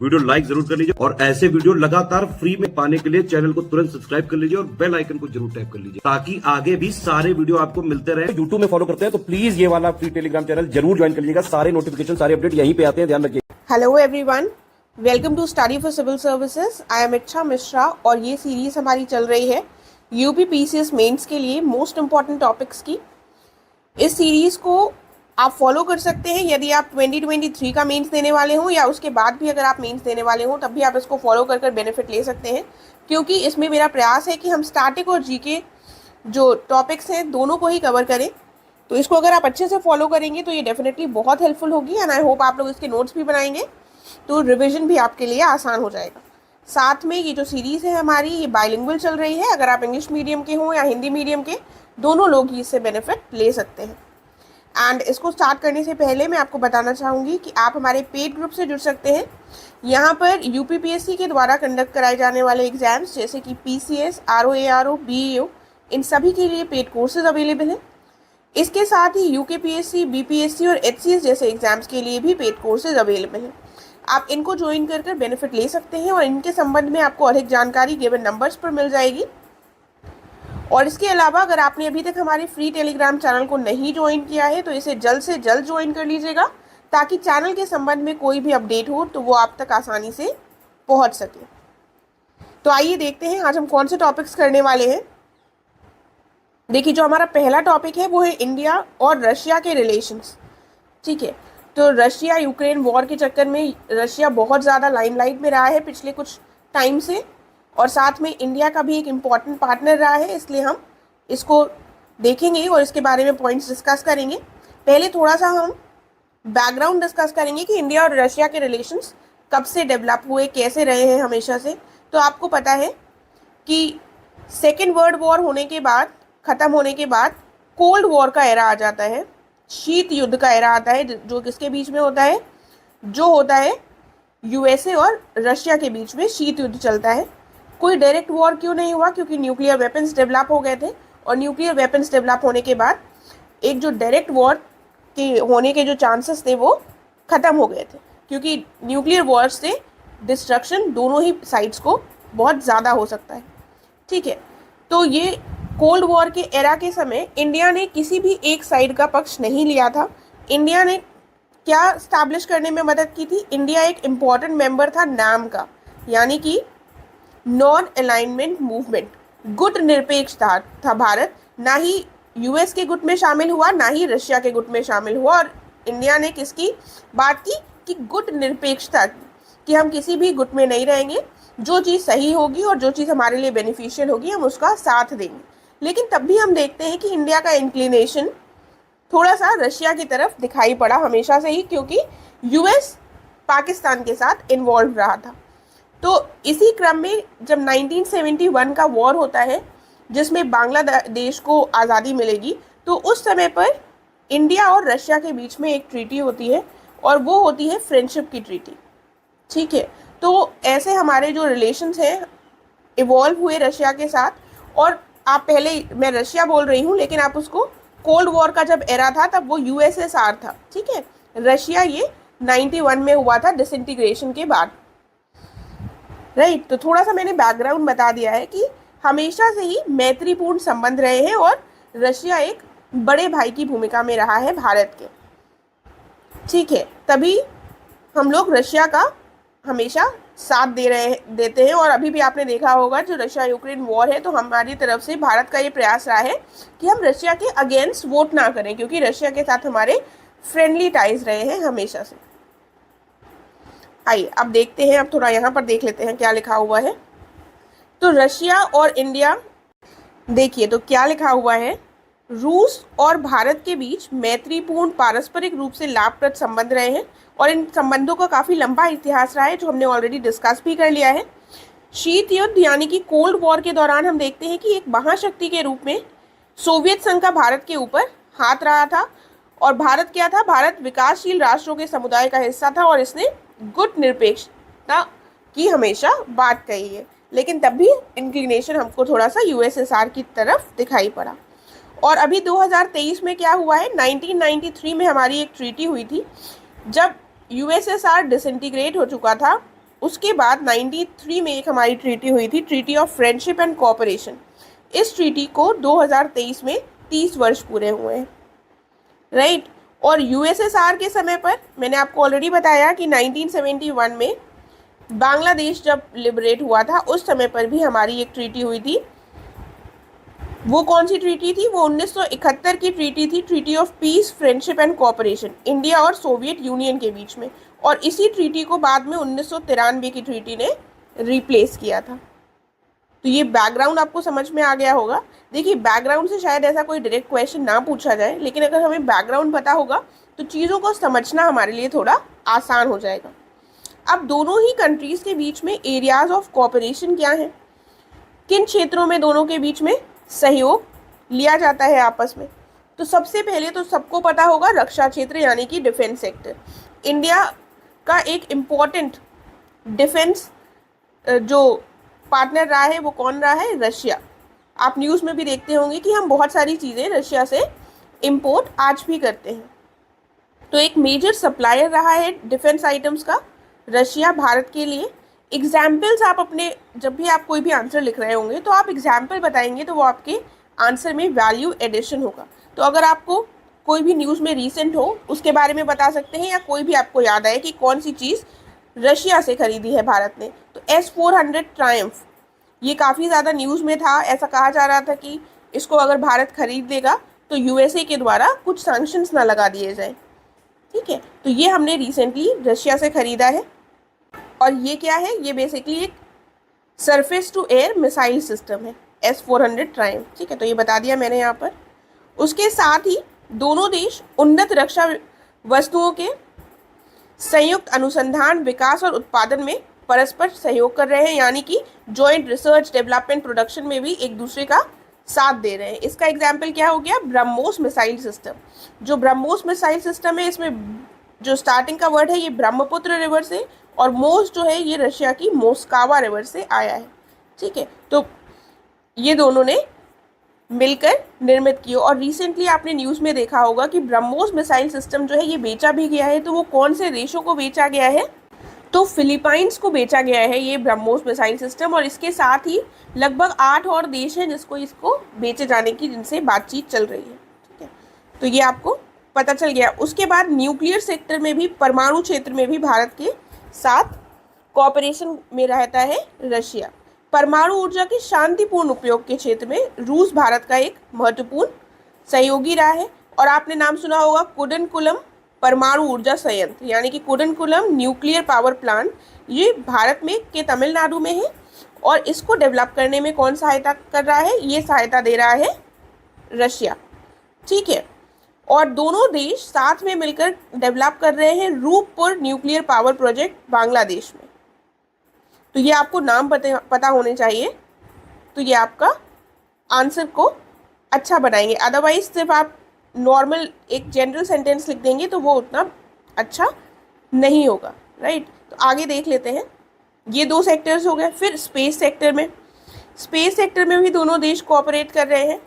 Video like जरूर कर लीजिए और ऐसे वीडियो लगातार फ्री में पाने के लिए चैनल को तुरंत सब्सक्राइब कर लीजिए और बेल आइकन को जरूर टैप कर लीजिए ताकि आगे भी सारे वीडियो आपको मिलते रहे। यूट्यूब में फॉलो करते हैं तो प्लीज ये वाला फ्री टेलीग्राम चैनल जरूर ज्वाइन कर लीजिएगा। सारे नोटिफिकेशन सारे अपडेट यहीं पे आते हैं, ध्यान रखिए। Hello everyone, welcome to study for civil services. I am Ichha Mishra और ये सीरीज हमारी चल रही है यूपी पीसीएस मेंस के लिए मोस्ट इंपॉर्टेंट टॉपिक्स की। इस सीरीज को आप फॉलो कर सकते हैं यदि आप 2023 का मेंस देने वाले हों या उसके बाद भी अगर आप मेंस देने वाले हों तब भी आप इसको फॉलो कर बेनिफिट ले सकते हैं, क्योंकि इसमें मेरा प्रयास है कि हम स्टैटिक और जीके जो टॉपिक्स हैं दोनों को ही कवर करें। तो इसको अगर आप अच्छे से फॉलो करेंगे तो ये डेफिनेटली बहुत हेल्पफुल होगी एंड आई होप आप लोग इसके नोट्स भी बनाएंगे तो रिविजन भी आपके लिए आसान हो जाएगा। साथ में ये जो सीरीज़ है हमारी ये बाइलिंगुअल चल रही है, अगर आप इंग्लिश मीडियम के हों या हिंदी मीडियम के, दोनों लोग ही इससे बेनिफिट ले सकते हैं। एंड इसको स्टार्ट करने से पहले मैं आपको बताना चाहूँगी कि आप हमारे पेड ग्रुप से जुड़ सकते हैं। यहाँ पर यूपीपीएससी के द्वारा कंडक्ट कराए जाने वाले एग्जाम्स जैसे कि पीसीएस, आरओएआरओ, बीईओ, इन सभी के लिए पेड कोर्सेज अवेलेबल हैं। इसके साथ ही यूकेपीएससी, बीपीएससी और एचसीएस जैसे एग्जाम्स के लिए भी पेड कोर्सेज अवेलेबल हैं। आप इनको ज्वाइन कर बेनिफिट ले सकते हैं और इनके संबंध में आपको अधिक जानकारी गिवन नंबर्स पर मिल जाएगी। और इसके अलावा अगर आपने अभी तक हमारे फ्री टेलीग्राम चैनल को नहीं ज्वाइन किया है तो इसे जल्द से जल्द ज्वाइन कर लीजिएगा ताकि चैनल के संबंध में कोई भी अपडेट हो तो वो आप तक आसानी से पहुंच सके। तो आइए देखते हैं आज हम कौन से टॉपिक्स करने वाले हैं। देखिए, जो हमारा पहला टॉपिक है वो है इंडिया और रशिया के रिलेशंस। ठीक है, तो रशिया यूक्रेन वॉर के चक्कर में रशिया बहुत ज़्यादा लाइमलाइट में रहा है पिछले कुछ टाइम से, और साथ में इंडिया का भी एक इम्पॉर्टेंट पार्टनर रहा है, इसलिए हम इसको देखेंगे और इसके बारे में पॉइंट्स डिस्कस करेंगे। पहले थोड़ा सा हम बैकग्राउंड डिस्कस करेंगे कि इंडिया और रशिया के रिलेशंस कब से डेवलप हुए, कैसे रहे हैं हमेशा से। तो आपको पता है कि सेकेंड वर्ल्ड वॉर होने के बाद, ख़त्म होने के बाद कोल्ड वॉर का एरा आ जाता है, शीत युद्ध का एरा आता है, जो किसके बीच में होता है, जो होता है यूएसए और रशिया के बीच में शीत युद्ध चलता है। कोई डायरेक्ट वॉर क्यों नहीं हुआ? क्योंकि न्यूक्लियर वेपन्स डेवलप हो गए थे और न्यूक्लियर वेपन्स डेवलप होने के बाद एक जो डायरेक्ट वॉर के होने के जो चांसेस थे वो ख़त्म हो गए थे, क्योंकि न्यूक्लियर वॉर से डिस्ट्रक्शन दोनों ही साइड्स को बहुत ज़्यादा हो सकता है। ठीक है, तो ये कोल्ड वॉर के एरा के समय इंडिया ने किसी भी एक साइड का पक्ष नहीं लिया था। इंडिया ने क्या स्टैब्लिश करने में मदद की थी? इंडिया एक इम्पॉर्टेंट मेंबर था नाम का, यानी कि नॉन अलाइनमेंट मूवमेंट, गुट निरपेक्ष था भारत। ना ही यूएस के गुट में शामिल हुआ, ना ही रशिया के गुट में शामिल हुआ, और इंडिया ने किसकी बात की कि गुट निरपेक्षता, कि हम किसी भी गुट में नहीं रहेंगे, जो चीज़ सही होगी और जो चीज़ हमारे लिए बेनिफिशियल होगी हम उसका साथ देंगे। लेकिन तब भी हम देखते हैं कि इंडिया का इंक्लिनेशन थोड़ा सा रशिया की तरफ दिखाई पड़ा हमेशा से ही, क्योंकि यूएस पाकिस्तान के साथ इन्वॉल्व रहा था। तो इसी क्रम में जब 1971 का वॉर होता है जिसमें बांग्लादेश को आज़ादी मिलेगी, तो उस समय पर इंडिया और रशिया के बीच में एक ट्रीटी होती है और वो होती है फ्रेंडशिप की ट्रीटी। ठीक है, तो ऐसे हमारे जो रिलेशंस हैं इवॉल्व हुए रशिया के साथ। और आप पहले, मैं रशिया बोल रही हूँ लेकिन आप उसको कोल्ड वॉर का जब एरा था तब वो यूएसएसआर था। ठीक है, रशिया ये 91 में हुआ था डिसइंटीग्रेशन के बाद। राइट, तो थोड़ा सा मैंने बैकग्राउंड बता दिया है कि हमेशा से ही मैत्रीपूर्ण संबंध रहे हैं और रशिया एक बड़े भाई की भूमिका में रहा है भारत के। ठीक है, तभी हम लोग रशिया का हमेशा साथ देते हैं। और अभी भी आपने देखा होगा जो रशिया यूक्रेन वॉर है, तो हमारी तरफ से भारत का ये प्रयास रहा है कि हम रशिया के अगेंस्ट वोट ना करें, क्योंकि रशिया के साथ हमारे फ्रेंडली टाइज रहे हैं हमेशा से। आइए अब देखते हैं, अब थोड़ा यहाँ पर देख लेते हैं क्या लिखा हुआ है। तो रशिया और इंडिया, देखिए तो क्या लिखा हुआ है, रूस और भारत के बीच मैत्रीपूर्ण पारस्परिक रूप से लाभप्रद संबंध रहे हैं और इन संबंधों का काफ़ी लंबा इतिहास रहा है जो हमने ऑलरेडी डिस्कस भी कर लिया है। शीत युद्ध यानी कि कोल्ड वॉर के दौरान हम देखते हैं कि एक महाशक्ति के रूप में सोवियत संघ का भारत के ऊपर हाथ रहा था। और भारत क्या था? भारत विकासशील राष्ट्रों के समुदाय का हिस्सा था और इसने गुट निरपेक्षता की हमेशा बात कही है, लेकिन तब भी इंक्लिनेशन हमको थोड़ा सा यूएसएसआर की तरफ दिखाई पड़ा। और अभी 2023 में क्या हुआ है, 1993 में हमारी एक ट्रीटी हुई थी जब यूएसएसआर डिसइंटीग्रेट हो चुका था उसके बाद 93 में एक हमारी ट्रीटी हुई थी, treaty of friendship and cooperation. इस ट्रीटी को 2023 में 30 वर्ष पूरे हुए हैं, राइट। और यूएसएसआर के समय पर मैंने आपको ऑलरेडी बताया कि 1971 में बांग्लादेश जब लिबरेट हुआ था उस समय पर भी हमारी एक ट्रीटी हुई थी। वो कौन सी ट्रीटी थी? वो 1971 की ट्रीटी थी, treaty of peace, friendship and cooperation, India और सोवियत यूनियन के बीच में। और इसी ट्रीटी को बाद में 1993 की ट्रीटी ने रिप्लेस किया था। तो ये बैकग्राउंड आपको समझ में आ गया होगा। देखिए, बैकग्राउंड से शायद ऐसा कोई डायरेक्ट क्वेश्चन ना पूछा जाए, लेकिन अगर हमें बैकग्राउंड पता होगा तो चीज़ों को समझना हमारे लिए थोड़ा आसान हो जाएगा। अब दोनों ही कंट्रीज़ के बीच में एरियाज ऑफ कोऑपरेशन क्या हैं, किन क्षेत्रों में दोनों के बीच में सहयोग लिया जाता है आपस में? तो सबसे पहले तो सबको पता होगा रक्षा क्षेत्र, यानी कि डिफेंस सेक्टर। इंडिया का एक इम्पॉर्टेंट डिफेंस जो पार्टनर रहा है वो कौन रहा है? रशिया। आप न्यूज़ में भी देखते होंगे कि हम बहुत सारी चीज़ें रशिया से इंपोर्ट आज भी करते हैं। तो एक मेजर सप्लायर रहा है डिफेंस आइटम्स का रशिया भारत के लिए। एग्जाम्पल्स आप अपने, जब भी आप कोई भी आंसर लिख रहे होंगे तो आप एग्जाम्पल बताएंगे तो वो आपके आंसर में वैल्यू एडिशन होगा। तो अगर आपको कोई भी न्यूज़ में रीसेंट हो उसके बारे में बता सकते हैं, या कोई भी आपको याद आए कि कौन सी चीज़ रशिया से खरीदी है भारत ने। तो S-400 ट्रायम्फ ये काफ़ी ज़्यादा न्यूज़ में था। ऐसा कहा जा रहा था कि इसको अगर भारत खरीद लेगा तो यूएसए के द्वारा कुछ सैंक्शंस ना लगा दिए जाए, ठीक है। तो ये हमने रिसेंटली रशिया से खरीदा है। और ये क्या है? ये बेसिकली एक surface to air missile system है, S-400 ट्रायम्फ, ठीक है। तो ये बता दिया मैंने यहाँ पर। उसके साथ ही दोनों देश उन्नत रक्षा वस्तुओं के संयुक्त अनुसंधान, विकास और उत्पादन में परस्पर सहयोग कर रहे हैं, यानी कि जॉइंट रिसर्च, डेवलपमेंट, प्रोडक्शन में भी एक दूसरे का साथ दे रहे हैं। इसका एग्जाम्पल क्या हो गया? BrahMos missile system. जो ब्रह्मोस मिसाइल सिस्टम है, इसमें जो स्टार्टिंग का वर्ड है ये ब्रह्मपुत्र रिवर से, और मोस जो है ये रशिया की मोस्कावा रिवर से आया है, ठीक है। तो ये दोनों ने मिलकर निर्मित किए। और रिसेंटली आपने न्यूज़ में देखा होगा कि ब्रह्मोस मिसाइल सिस्टम जो है ये बेचा भी गया है। तो वो कौन से देशों को बेचा गया है? तो फिलीपाइंस को बेचा गया है ये ब्रह्मोस मिसाइल सिस्टम। और इसके साथ ही लगभग 8 और देश हैं इसको बेचे जाने की, जिनसे बातचीत चल रही है, ठीक है। तो ये आपको पता चल गया। उसके बाद न्यूक्लियर सेक्टर में भी, परमाणु क्षेत्र में भी भारत के साथ कोऑपरेशन में रहता है रशिया। परमाणु ऊर्जा के शांतिपूर्ण उपयोग के क्षेत्र में रूस भारत का एक महत्वपूर्ण सहयोगी रहा है। और आपने नाम सुना होगा कुडनकुलम परमाणु ऊर्जा संयंत्र, यानी कि कुडनकुलम न्यूक्लियर पावर प्लांट, ये भारत में के तमिलनाडु में है। और इसको डेवलप करने में कौन सहायता कर रहा है? ये सहायता दे रहा है रशिया, ठीक है। और दोनों देश साथ में मिलकर डेवलप कर रहे हैं Rooppur nuclear power project Bangladesh में। तो ये आपको नाम पता होने चाहिए, तो ये आपका आंसर को अच्छा बनाएंगे। अदरवाइज सिर्फ आप नॉर्मल एक जनरल सेंटेंस लिख देंगे तो वो उतना अच्छा नहीं होगा, राइट। तो आगे देख लेते हैं। ये 2 सेक्टर्स हो गए। फिर स्पेस सेक्टर में भी दोनों देश कोऑपरेट कर रहे हैं,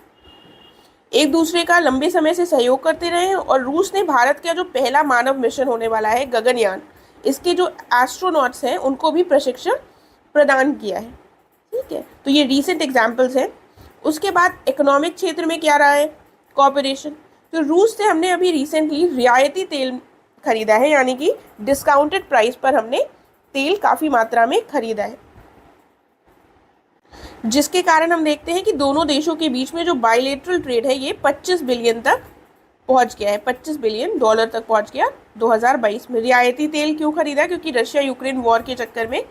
एक दूसरे का लंबे समय से सहयोग करते रहे हैं। और रूस ने भारत का जो पहला मानव मिशन होने वाला है गगनयान, इसके जो एस्ट्रोनॉट्स हैं उनको भी प्रशिक्षण प्रदान किया है, ठीक है। तो ये रीसेंट एग्जाम्पल्स हैं। उसके बाद इकोनॉमिक क्षेत्र में क्या रहा है कोऑपरेशन? तो रूस से हमने अभी रिसेंटली रियायती तेल खरीदा है, यानी कि डिस्काउंटेड प्राइस पर हमने तेल काफ़ी मात्रा में खरीदा है, जिसके कारण हम देखते हैं कि दोनों देशों के बीच में जो बायलेटरल ट्रेड है ये 25 बिलियन तक पहुंच गया है, 25 बिलियन डॉलर तक पहुंच गया 2022 में। रियायती तेल क्यों खरीदा? क्योंकि रशिया यूक्रेन वॉर के चक्कर में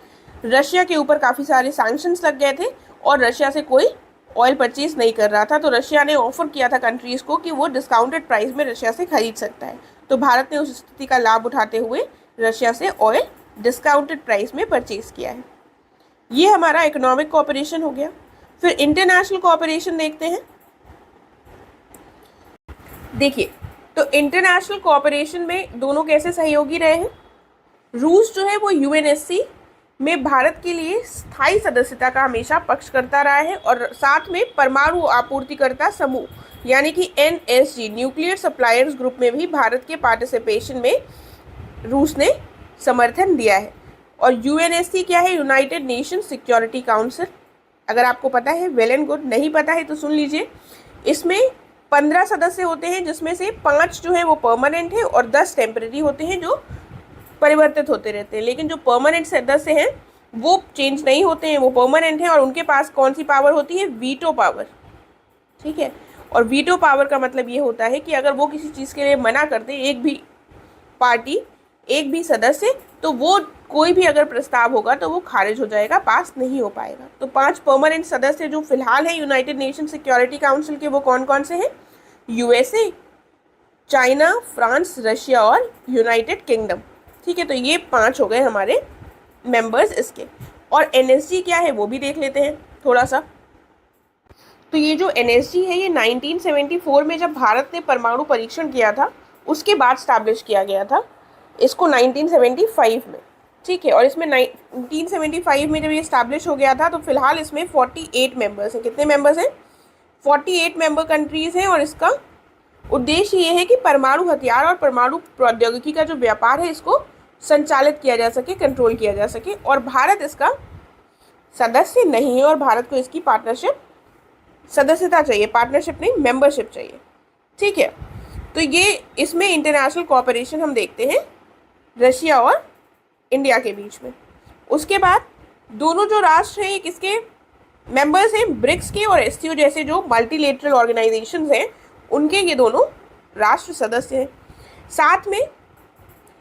रशिया के ऊपर काफ़ी सारे सैंक्शंस लग गए थे और रशिया से कोई ऑयल परचेज नहीं कर रहा था। तो रशिया ने ऑफर किया था कंट्रीज़ को कि वो डिस्काउंटेड प्राइस में रशिया से खरीद सकता है। तो भारत ने उस स्थिति का लाभ उठाते हुए रशिया से ऑयल डिस्काउंटेड प्राइस में परचेज किया है। ये हमारा इकोनॉमिक कोऑपरेशन हो गया। फिर इंटरनेशनल कोऑपरेशन देखते हैं। देखिए, तो इंटरनेशनल कोऑपरेशन में दोनों कैसे सहयोगी रहे हैं। रूस जो है वो यूएनएससी में भारत के लिए स्थायी सदस्यता का हमेशा पक्ष करता रहा है, और साथ में परमाणु आपूर्तिकर्ता समूह यानी कि एनएसजी न्यूक्लियर सप्लायर्स ग्रुप में भी भारत के पार्टिसिपेशन में रूस ने समर्थन दिया है। और यूएनएससी क्या है? United nation security council. अगर आपको पता है वेल एंड गुड, नहीं पता है तो सुन लीजिए। इसमें 15 सदस्य होते हैं, जिसमें से 5 जो है वो परमानेंट है और 10 टेम्परेरी होते हैं जो परिवर्तित होते रहते हैं। लेकिन जो परमानेंट सदस्य हैं वो चेंज नहीं होते हैं, वो परमानेंट हैं। और उनके पास कौन सी पावर होती है? Veto power. ठीक है। और वीटो पावर का मतलब ये होता है कि अगर वो किसी चीज़ के लिए मना कर दे, एक भी पार्टी, एक भी सदस्य, तो वो कोई भी अगर प्रस्ताव होगा तो वो खारिज हो जाएगा, पास नहीं हो पाएगा। तो 5 परमानेंट सदस्य जो फिलहाल है यूनाइटेड नेशन सिक्योरिटी काउंसिल के, वो कौन कौन से हैं? यूएसए, चाइना, फ्रांस, रशिया और यूनाइटेड किंगडम। ठीक है, तो ये 5 हो गए हमारे मेंबर्स इसके। और एनएसजी क्या है वो भी देख लेते हैं थोड़ा सा। तो ये जो एनएसजी है ये 1974 में जब भारत ने परमाणु परीक्षण किया था उसके बाद स्टैब्लिश किया गया था इसको 1975 में। ठीक है, और इसमें 1975 में जब ये स्टैब्लिश हो गया था तो फिलहाल इसमें 48 मेंबर्स हैं। कितने मेंबर्स हैं? 48 मेंबर कंट्रीज़ हैं। और इसका उद्देश्य ये है कि परमाणु हथियार और परमाणु प्रौद्योगिकी का जो व्यापार है इसको संचालित किया जा सके, कंट्रोल किया जा सके। और भारत इसका सदस्य नहीं है और भारत को इसकी पार्टनरशिप, सदस्यता चाहिए, पार्टनरशिप नहीं, मेंबरशिप चाहिए। ठीक है, तो ये इसमें इंटरनेशनल कोऑपरेशन हम देखते हैं रशिया और इंडिया के बीच में। उसके बाद दोनों जो राष्ट्र हैं ये किसके मेंबर्स हैं? ब्रिक्स के और एससीओ जैसे जो मल्टीलेटरल ऑर्गेनाइजेशंस हैं उनके ये दोनों राष्ट्र सदस्य हैं। साथ में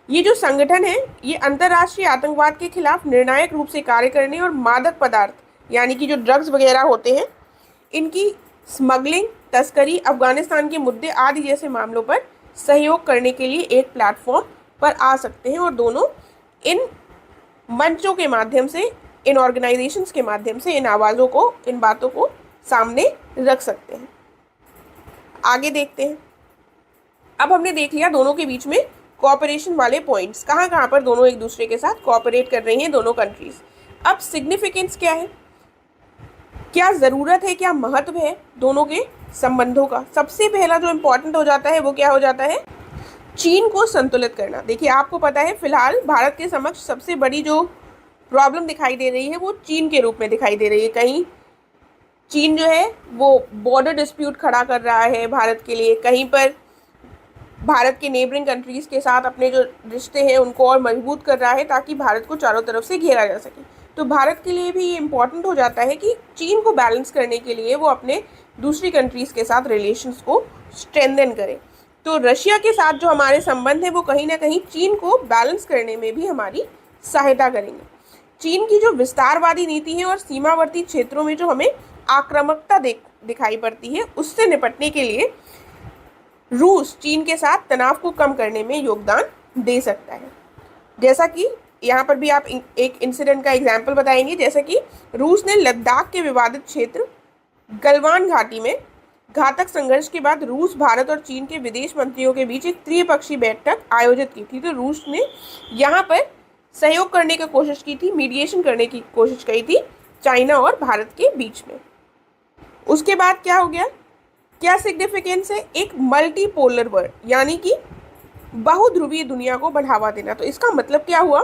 ये जो संगठन है ये अंतर्राष्ट्रीय आतंकवाद के खिलाफ निर्णायक रूप से कार्य करने और मादक पदार्थ यानी कि जो ड्रग्स वगैरह होते हैं इनकी स्मगलिंग, तस्करी, अफगानिस्तान के मुद्दे आदि जैसे मामलों पर सहयोग करने के लिए एक प्लेटफॉर्म पर आ सकते हैं। और दोनों इन मंचों के माध्यम से, इन ऑर्गेनाइजेशंस के माध्यम से इन आवाज़ों को, इन बातों को सामने रख सकते हैं। आगे देखते हैं। अब हमने देख लिया दोनों के बीच में कोऑपरेशन वाले पॉइंट्स, कहाँ कहाँ पर दोनों एक दूसरे के साथ कोऑपरेट कर रही हैं दोनों कंट्रीज। अब सिग्निफिकेंस क्या है, क्या ज़रूरत है, क्या महत्व है दोनों के संबंधों का? सबसे पहला जो इम्पोर्टेंट हो जाता है वो क्या हो जाता है? चीन को संतुलित करना। देखिए आपको पता है फिलहाल भारत के समक्ष सबसे बड़ी जो प्रॉब्लम दिखाई दे रही है वो चीन के रूप में दिखाई दे रही है। कहीं चीन जो है वो बॉर्डर डिस्प्यूट खड़ा कर रहा है भारत के लिए, कहीं पर भारत के नेबरिंग कंट्रीज़ के साथ अपने जो रिश्ते हैं उनको और मजबूत कर रहा है ताकि भारत को चारों तरफ से घेरा जा सके। तो भारत के लिए भी ये इम्पॉर्टेंट हो जाता है कि चीन को बैलेंस करने के लिए वो अपने दूसरी कंट्रीज़ के साथ रिलेशंस को स्ट्रेंथन करे। तो रशिया के साथ जो हमारे संबंध है वो कहीं ना कहीं चीन को बैलेंस करने में भी हमारी सहायता करेंगे। चीन की जो विस्तारवादी नीति है और सीमावर्ती क्षेत्रों में जो हमें आक्रामकता दिखाई पड़ती है उससे निपटने के लिए रूस चीन के साथ तनाव को कम करने में योगदान दे सकता है। जैसा कि यहाँ पर भी आप एक इंसिडेंट का एग्जाम्पल बताएंगे, जैसे कि रूस ने लद्दाख के विवादित क्षेत्र गलवान घाटी में घातक संघर्ष के बाद रूस, भारत और चीन के विदेश मंत्रियों के बीच एक त्रिपक्षीय बैठक आयोजित की थी। तो रूस ने यहाँ पर सहयोग करने की कोशिश की थी, मीडिएशन करने की कोशिश की थी चाइना और भारत के बीच में। उसके बाद क्या हो गया, क्या सिग्निफिकेंस है? एक मल्टीपोलर वर्ल्ड यानी कि बहुध्रुवीय दुनिया को बढ़ावा देना। तो इसका मतलब क्या हुआ?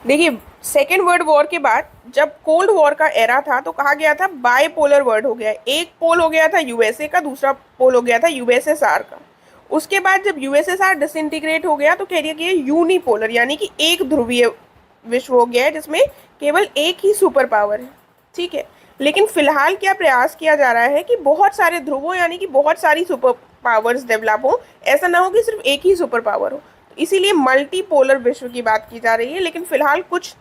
देखिए सेकेंड वर्ल्ड वॉर के बाद जब कोल्ड वॉर का एरा था तो कहा गया था बायपोलर वर्ल्ड हो गया। एक पोल हो गया था यूएसए का, दूसरा पोल हो गया था यूएसएसआर का। उसके बाद जब यूएसएसआर डिसइंटीग्रेट हो गया तो कह दिया कि यूनिपोलर यानी कि एक ध्रुवीय विश्व हो गया है जिसमें केवल एक ही सुपर पावर है। ठीक है, लेकिन फिलहाल क्या प्रयास किया जा रहा है कि बहुत सारे ध्रुवों यानी कि बहुत सारी सुपर पावर्स डेवलप हो, ऐसा ना हो कि सिर्फ एक ही सुपर पावर हो। इसीलिए मल्टीपोलर विश्व की बात की जा रही है। लेकिन फिलहाल कुछ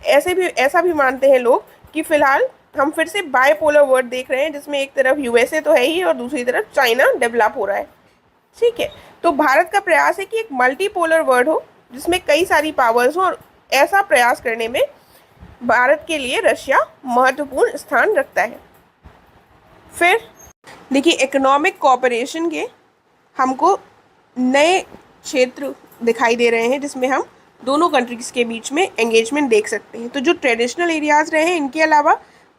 ऐसा भी मानते हैं लोग कि फिलहाल हम फिर से बायपोलर वर्ल्ड देख रहे हैं जिसमें एक तरफ यूएसए तो है ही और दूसरी तरफ चाइना डेवलप हो रहा है। ठीक है, तो भारत का प्रयास है कि एक मल्टीपोलर वर्ल्ड हो जिसमें कई सारी पावर्स हो, और ऐसा प्रयास करने में भारत के लिए रशिया महत्वपूर्ण स्थान रखता है। फिर देखिए इकोनॉमिक कोऑपरेशन के हमको नए क्षेत्र दिखाई दे रहे हैं जिसमें हम दोनों कंट्रीज़ के बीच में एंगेजमेंट देख सकते हैं। तो जो ट्रेडिशनल एरियाज़ रहे हैं इनके अलावा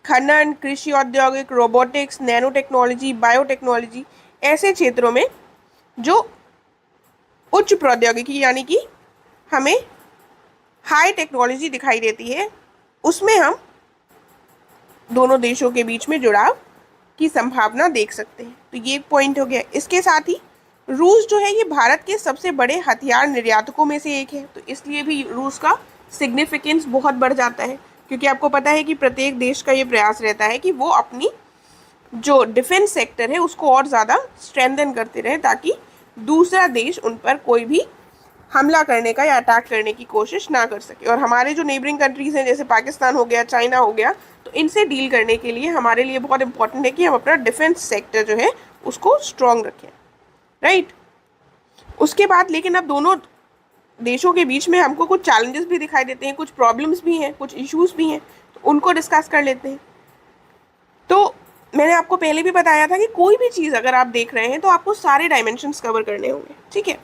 खनन, कृषि, औद्योगिक, रोबोटिक्स, नैनो टेक्नोलॉजी, बायोटेक्नोलॉजी, ऐसे क्षेत्रों में जो उच्च प्रौद्योगिकी यानी कि हमें हाई टेक्नोलॉजी दिखाई देती है, उसमें हम दोनों देशों के बीच में जुड़ाव की संभावना देख सकते हैं। तो ये एक पॉइंट हो गया। इसके साथ ही रूस जो है ये भारत के सबसे बड़े हथियार निर्यातकों में से एक है, तो इसलिए भी रूस का सिग्निफिकेंस बहुत बढ़ जाता है, क्योंकि आपको पता है कि प्रत्येक देश का ये प्रयास रहता है कि वो अपनी जो डिफेंस सेक्टर है उसको और ज़्यादा स्ट्रेंथन करते रहे, ताकि दूसरा देश उन पर कोई भी हमला करने का या अटैक करने की कोशिश ना कर सके। और हमारे जो नेबरिंग कंट्रीज़ हैं, जैसे पाकिस्तान हो गया, चाइना हो गया, तो इनसे डील करने के लिए हमारे लिए बहुत इंपॉर्टेंट है कि हम अपना डिफेंस सेक्टर जो है उसको स्ट्रॉन्ग रखें, राइट। उसके बाद लेकिन अब दोनों देशों के बीच में हमको कुछ चैलेंजेस भी दिखाई देते हैं, कुछ प्रॉब्लम्स भी हैं, कुछ इश्यूज भी हैं, तो उनको डिस्कस कर लेते हैं। तो मैंने आपको पहले भी बताया था कि कोई भी चीज़ अगर आप देख रहे हैं तो आपको सारे डायमेंशंस कवर करने होंगे, ठीक है।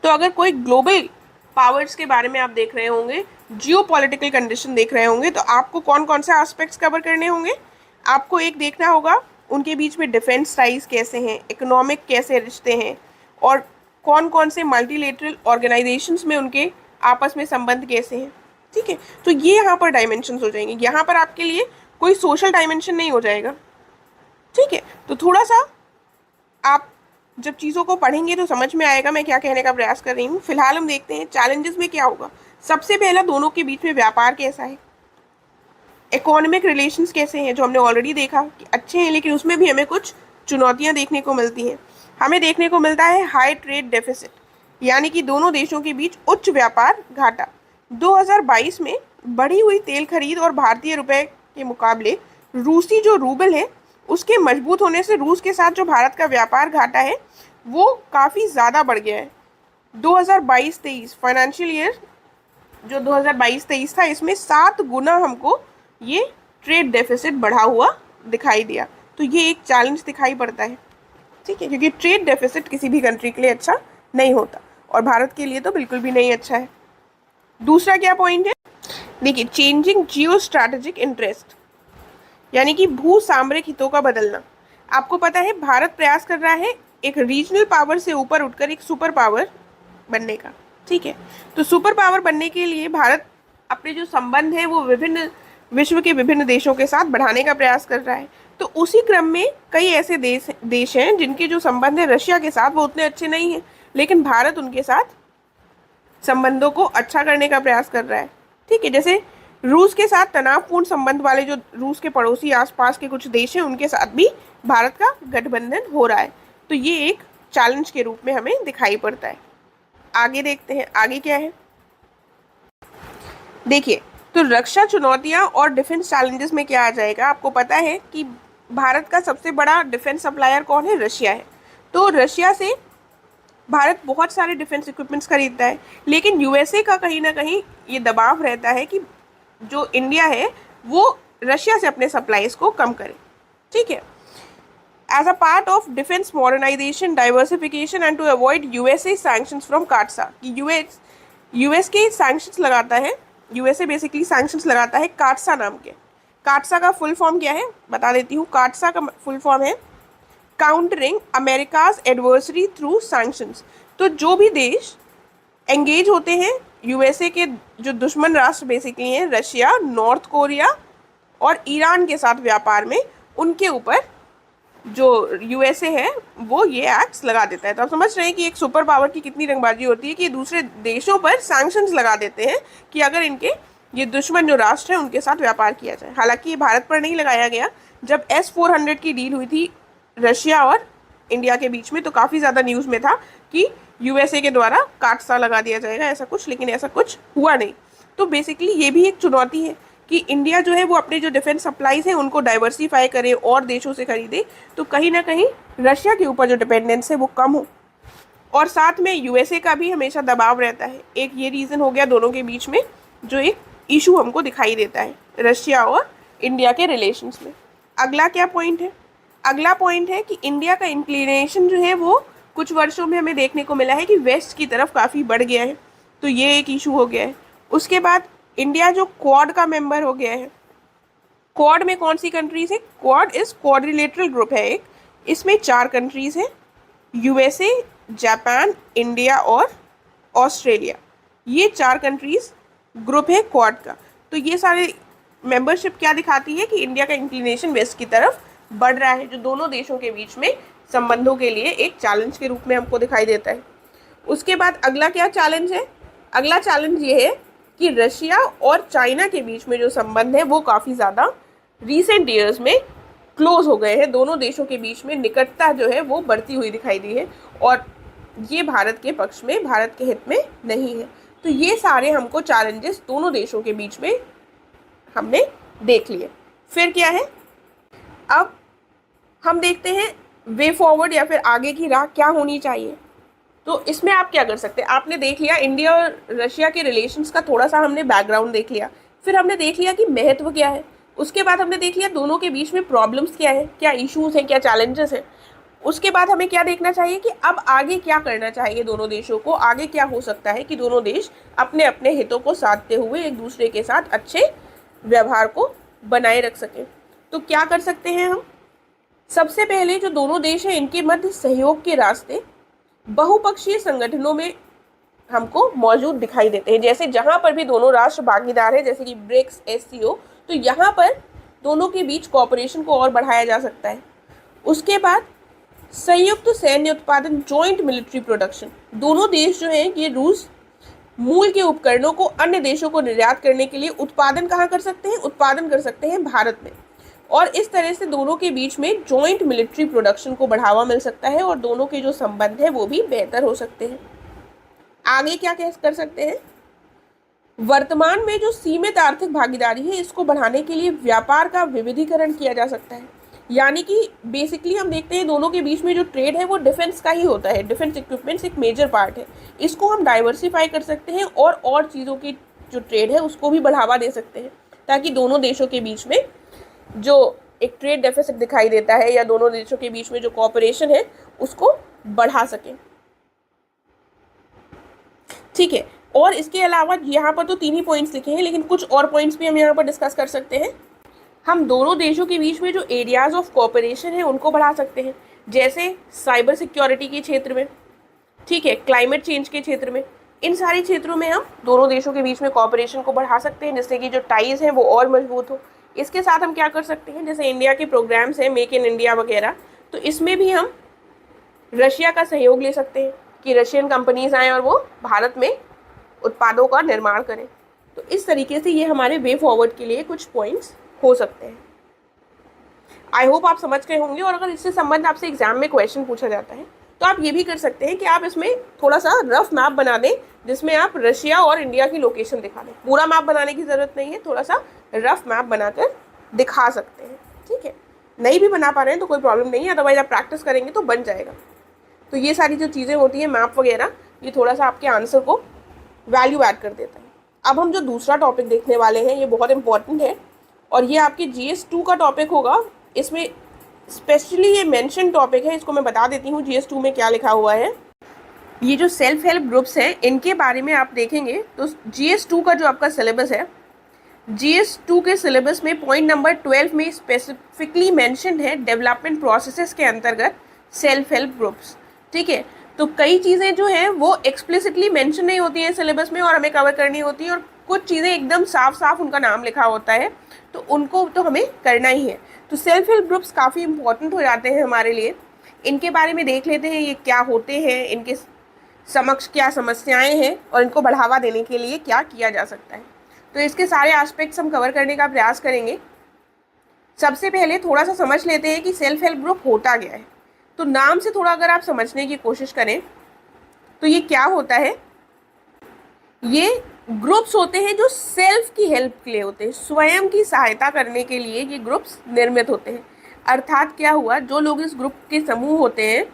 तो अगर कोई ग्लोबल पावर्स के बारे में आप देख रहे होंगे, जियो पॉलिटिकल कंडीशन देख रहे होंगे, तो आपको कौन कौन से एस्पेक्ट्स कवर करने होंगे। आपको एक देखना होगा उनके बीच में डिफेंस टाइज कैसे हैं, इकोनॉमिक कैसे रिश्ते हैं, और कौन कौन से मल्टीलेटरल ऑर्गेनाइजेशंस में उनके आपस में संबंध कैसे हैं, ठीक है। तो ये यहाँ पर डायमेंशंस हो जाएंगे। यहाँ पर आपके लिए कोई सोशल डायमेंशन नहीं हो जाएगा, ठीक है। तो थोड़ा सा आप जब चीज़ों को पढ़ेंगे तो समझ में आएगा मैं क्या कहने का प्रयास कर रही हूँ। फिलहाल हम देखते हैं चैलेंजेस में क्या होगा। सबसे पहला, दोनों के बीच में व्यापार कैसा है, इकोनॉमिक रिलेशंस कैसे हैं, जो हमने ऑलरेडी देखा कि अच्छे हैं, लेकिन उसमें भी हमें कुछ चुनौतियां देखने को मिलती हैं। हमें देखने को मिलता है हाई ट्रेड डेफिसिट, यानी कि दोनों देशों के बीच उच्च व्यापार घाटा। 2022 में बढ़ी हुई तेल खरीद और भारतीय रुपए के मुकाबले रूसी जो रूबल है उसके मजबूत होने से रूस के साथ जो भारत का व्यापार घाटा है वो काफ़ी ज़्यादा बढ़ गया है। 2022-23 फाइनेंशियल ईयर जो 2022-23 था, इसमें 7 गुना हमको ये ट्रेड डेफिसिट बढ़ा हुआ दिखाई दिया। तो ये एक चैलेंज दिखाई पड़ता है, ठीक है, क्योंकि ट्रेड डेफिसिट किसी भी कंट्री के लिए अच्छा नहीं होता, और भारत के लिए तो बिल्कुल भी नहीं अच्छा है। दूसरा क्या पॉइंट है, देखिए, चेंजिंग जियो स्ट्रैटेजिक इंटरेस्ट, यानी कि भू सामरिक हितों का बदलना। आपको पता है भारत प्रयास कर रहा है एक रीजनल पावर से ऊपर उठकर एक सुपर पावर बनने का, ठीक है। तो सुपर पावर बनने के लिए भारत अपने जो संबंध है वो विश्व के विभिन्न देशों के साथ बढ़ाने का प्रयास कर रहा है। तो उसी क्रम में कई ऐसे देश हैं जिनके जो संबंध है रशिया के साथ वो उतने अच्छे नहीं हैं, लेकिन भारत उनके साथ संबंधों को अच्छा करने का प्रयास कर रहा है, ठीक है। जैसे रूस के साथ तनावपूर्ण संबंध वाले जो रूस के पड़ोसी आसपास के कुछ देश हैं उनके साथ भी भारत का गठबंधन हो रहा है। तो ये एक चैलेंज के रूप में हमें दिखाई पड़ता है। आगे देखते हैं, आगे क्या है। देखिए, तो रक्षा चुनौतियां और डिफेंस चैलेंजेस में क्या आ जाएगा। आपको पता है कि भारत का सबसे बड़ा डिफेंस सप्लायर कौन है, रशिया है। तो रशिया से भारत बहुत सारे डिफेंस इक्विपमेंट्स खरीदता है, लेकिन यूएसए का कहीं ना कहीं ये दबाव रहता है कि जो इंडिया है वो रशिया से अपने सप्लाईज को कम करे, ठीक है। As a part of defence modernisation diversification and to avoid USA sanctions from CAATSA, कि यूएस के सैंक्शंस लगाता है, यूएसए बेसिकली सैंक्शंस लगाता है काटसा नाम के। काटसा का फुल फॉर्म क्या है बता देती हूँ। काटसा का फुल फॉर्म है countering America's adversary through sanctions. तो जो भी देश एंगेज होते हैं यूएसए के जो दुश्मन राष्ट्र बेसिकली हैं, रशिया, नॉर्थ कोरिया और ईरान के साथ व्यापार में, उनके ऊपर जो यूएसए है वो ये एक्ट्स लगा देता है। तो आप समझ रहे हैं कि एक सुपर पावर की कितनी रंगबाजी होती है कि दूसरे देशों पर सैंक्शंस लगा देते हैं कि अगर इनके ये दुश्मन जो राष्ट्र है उनके साथ व्यापार किया जाए। हालांकि ये भारत पर नहीं लगाया गया। जब S-400 की डील हुई थी रशिया और इंडिया के बीच में, तो काफ़ी ज़्यादा न्यूज़ में था कि यूएसए के द्वारा काटसा लगा दिया जाएगा ऐसा कुछ, लेकिन ऐसा कुछ हुआ नहीं। तो बेसिकली ये भी एक चुनौती है कि इंडिया जो है वो अपने जो डिफेंस सप्लाईज हैं उनको डाइवर्सिफाई करे और देशों से खरीदे, तो कहीं ना कहीं रशिया के ऊपर जो डिपेंडेंस है वो कम हो। और साथ में यूएसए का भी हमेशा दबाव रहता है। एक ये रीज़न हो गया दोनों के बीच में जो एक इशू हमको दिखाई देता है रशिया और इंडिया के रिलेशंस में। अगला क्या पॉइंट है, अगला पॉइंट है कि इंडिया का इंक्लिनेशन जो है वो कुछ वर्षों में हमें देखने को मिला है कि वेस्ट की तरफ काफ़ी बढ़ गया है। तो ये एक इशू हो गया है। उसके बाद इंडिया जो क्वाड का मेंबर हो गया है। क्वाड में कौन सी कंट्रीज है, क्वाड इज क्वाड्रिलेटरल ग्रुप है एक, इसमें 4 कंट्रीज हैं, यूएसए, जापान, इंडिया और ऑस्ट्रेलिया। ये 4 कंट्रीज ग्रुप है क्वाड का। तो ये सारे मेंबरशिप क्या दिखाती है कि इंडिया का इंक्लिनेशन वेस्ट की तरफ बढ़ रहा है, जो दोनों देशों के बीच में संबंधों के लिए एक चैलेंज के रूप में हमको दिखाई देता है। उसके बाद अगला क्या चैलेंज है? अगला चैलेंज ये है कि रशिया और चाइना के बीच में जो संबंध है वो काफ़ी ज़्यादा रिसेंट ईयर्स में क्लोज हो गए हैं। दोनों देशों के बीच में निकटता जो है वो बढ़ती हुई दिखाई दी है, और ये भारत के पक्ष में, भारत के हित में नहीं है। तो ये सारे हमको चैलेंजेस दोनों देशों के बीच में हमने देख लिए। फिर क्या है, अब हम देखते हैं वे फॉरवर्ड या फिर आगे की राह क्या होनी चाहिए। तो इसमें आप क्या कर सकते हैं? आपने देख लिया इंडिया और रशिया के रिलेशंस का थोड़ा सा हमने बैकग्राउंड देख लिया, फिर हमने देख लिया कि महत्व क्या है, उसके बाद हमने देख लिया दोनों के बीच में प्रॉब्लम्स क्या है, क्या इश्यूज हैं, क्या चैलेंजेस हैं। उसके बाद हमें क्या देखना चाहिए कि अब आगे क्या करना चाहिए दोनों देशों को, आगे क्या हो सकता है कि दोनों देश अपने अपने हितों को साधते हुए एक दूसरे के साथ अच्छे व्यवहार को बनाए रख सकें। तो क्या कर सकते हैं हम? सबसे पहले जो दोनों देश हैं इनके मध्य सहयोग के रास्ते बहुपक्षीय संगठनों में हमको मौजूद दिखाई देते हैं। जैसे जहाँ पर भी दोनों राष्ट्र भागीदार हैं, जैसे कि ब्रिक्स, SCO, तो यहाँ पर दोनों के बीच कोऑपरेशन को और बढ़ाया जा सकता है। उसके बाद संयुक्त सैन्य उत्पादन, जॉइंट मिलिट्री प्रोडक्शन, दोनों देश जो हैं ये रूस मूल के उपकरणों को अन्य देशों को निर्यात करने के लिए उत्पादन कहाँ कर सकते हैं? उत्पादन कर सकते हैं भारत में, और इस तरह से दोनों के बीच में जॉइंट मिलिट्री प्रोडक्शन को बढ़ावा मिल सकता है और दोनों के जो संबंध है वो भी बेहतर हो सकते हैं। आगे क्या कर सकते हैं? वर्तमान में जो सीमित आर्थिक भागीदारी है इसको बढ़ाने के लिए व्यापार का विविधीकरण किया जा सकता है। यानी कि बेसिकली हम देखते हैं दोनों के बीच में जो ट्रेड है वो डिफेंस का ही होता है, डिफेंस इक्विपमेंट्स एक मेजर पार्ट है। इसको हम डाइवर्सिफाई कर सकते हैं और चीज़ों की जो ट्रेड है उसको भी बढ़ावा दे सकते हैं, ताकि दोनों देशों के बीच में जो एक ट्रेड डेफिसिट दिखाई देता है या दोनों देशों के बीच में जो कोऑपरेशन है उसको बढ़ा सकें। ठीक है, और इसके अलावा यहाँ पर तो 3 ही पॉइंट्स लिखे हैं, लेकिन कुछ और पॉइंट्स भी हम यहाँ पर डिस्कस कर सकते हैं। हम दोनों देशों के बीच में जो एरियाज ऑफ कोऑपरेशन है उनको बढ़ा सकते हैं, जैसे साइबर सिक्योरिटी के क्षेत्र में, ठीक है, क्लाइमेट चेंज के क्षेत्र में। इन सारे क्षेत्रों में हम दोनों देशों के बीच में कोऑपरेशन को बढ़ा सकते हैं, जिससे कि जो टाइज हैं वो और मजबूत हो। इसके साथ हम क्या कर सकते हैं, जैसे इंडिया के प्रोग्राम्स हैं, मेक इन इंडिया वगैरह, तो इसमें भी हम रशिया का सहयोग ले सकते हैं कि रशियन कंपनीज आएँ और वो भारत में उत्पादों का निर्माण करें। तो इस तरीके से ये हमारे वे फॉरवर्ड के लिए कुछ पॉइंट्स हो सकते हैं। आई होप आप समझ गए होंगे, और अगर इससे संबंध आपसे एग्जाम में क्वेश्चन पूछा जाता है तो आप ये भी कर सकते हैं कि आप इसमें थोड़ा सा रफ मैप बना दें, जिसमें आप रशिया और इंडिया की लोकेशन दिखा दें। पूरा मैप बनाने की ज़रूरत नहीं है, थोड़ा सा रफ मैप बनाकर दिखा सकते हैं। ठीक है, नहीं भी बना पा रहे हैं तो कोई प्रॉब्लम नहीं है, अदरवाइज आप प्रैक्टिस करेंगे तो बन जाएगा। तो ये सारी जो चीज़ें होती हैं, मैप वगैरह, ये थोड़ा सा आपके आंसर को वैल्यू ऐड कर देता है। अब हम जो दूसरा टॉपिक देखने वाले हैं ये बहुत इंपॉर्टेंट है, और ये आपके GS 2 का टॉपिक होगा। इसमें स्पेशली ये मेंशन टॉपिक है, इसको मैं बता देती हूँ GS 2 में क्या लिखा हुआ है। ये जो सेल्फ हेल्प ग्रुप्स हैं इनके बारे में आप देखेंगे तो GS 2 का जो आपका सिलेबस है, GS 2 के सिलेबस में पॉइंट नंबर 12 में स्पेसिफिकली मेंशन्ड है डेवलपमेंट प्रोसेसेस के अंतर्गत सेल्फ हेल्प ग्रुप्स। ठीक है, तो कई चीज़ें जो हैं वो एक्सप्लिसिटली मेंशन नहीं होती हैं सिलेबस में और हमें कवर करनी होती है, और कुछ चीज़ें एकदम साफ साफ उनका नाम लिखा होता है तो उनको तो हमें करना ही है। तो सेल्फ हेल्प ग्रुप्स काफ़ी इंपॉर्टेंट हो जाते हैं हमारे लिए। इनके बारे में देख लेते हैं ये क्या होते हैं, इनके समक्ष क्या समस्याएं हैं और इनको बढ़ावा देने के लिए क्या किया जा सकता है। तो इसके सारे एस्पेक्ट्स हम कवर करने का प्रयास करेंगे। सबसे पहले थोड़ा सा समझ लेते हैं कि सेल्फ हेल्प ग्रुप होता क्या है। तो नाम से थोड़ा अगर आप समझने की कोशिश करें तो ये क्या होता है, ये ग्रुप्स होते हैं जो सेल्फ की हेल्प के लिए होते हैं, स्वयं की सहायता करने के लिए ये ग्रुप्स निर्मित होते हैं। अर्थात क्या हुआ, जो लोग इस ग्रुप के समूह होते हैं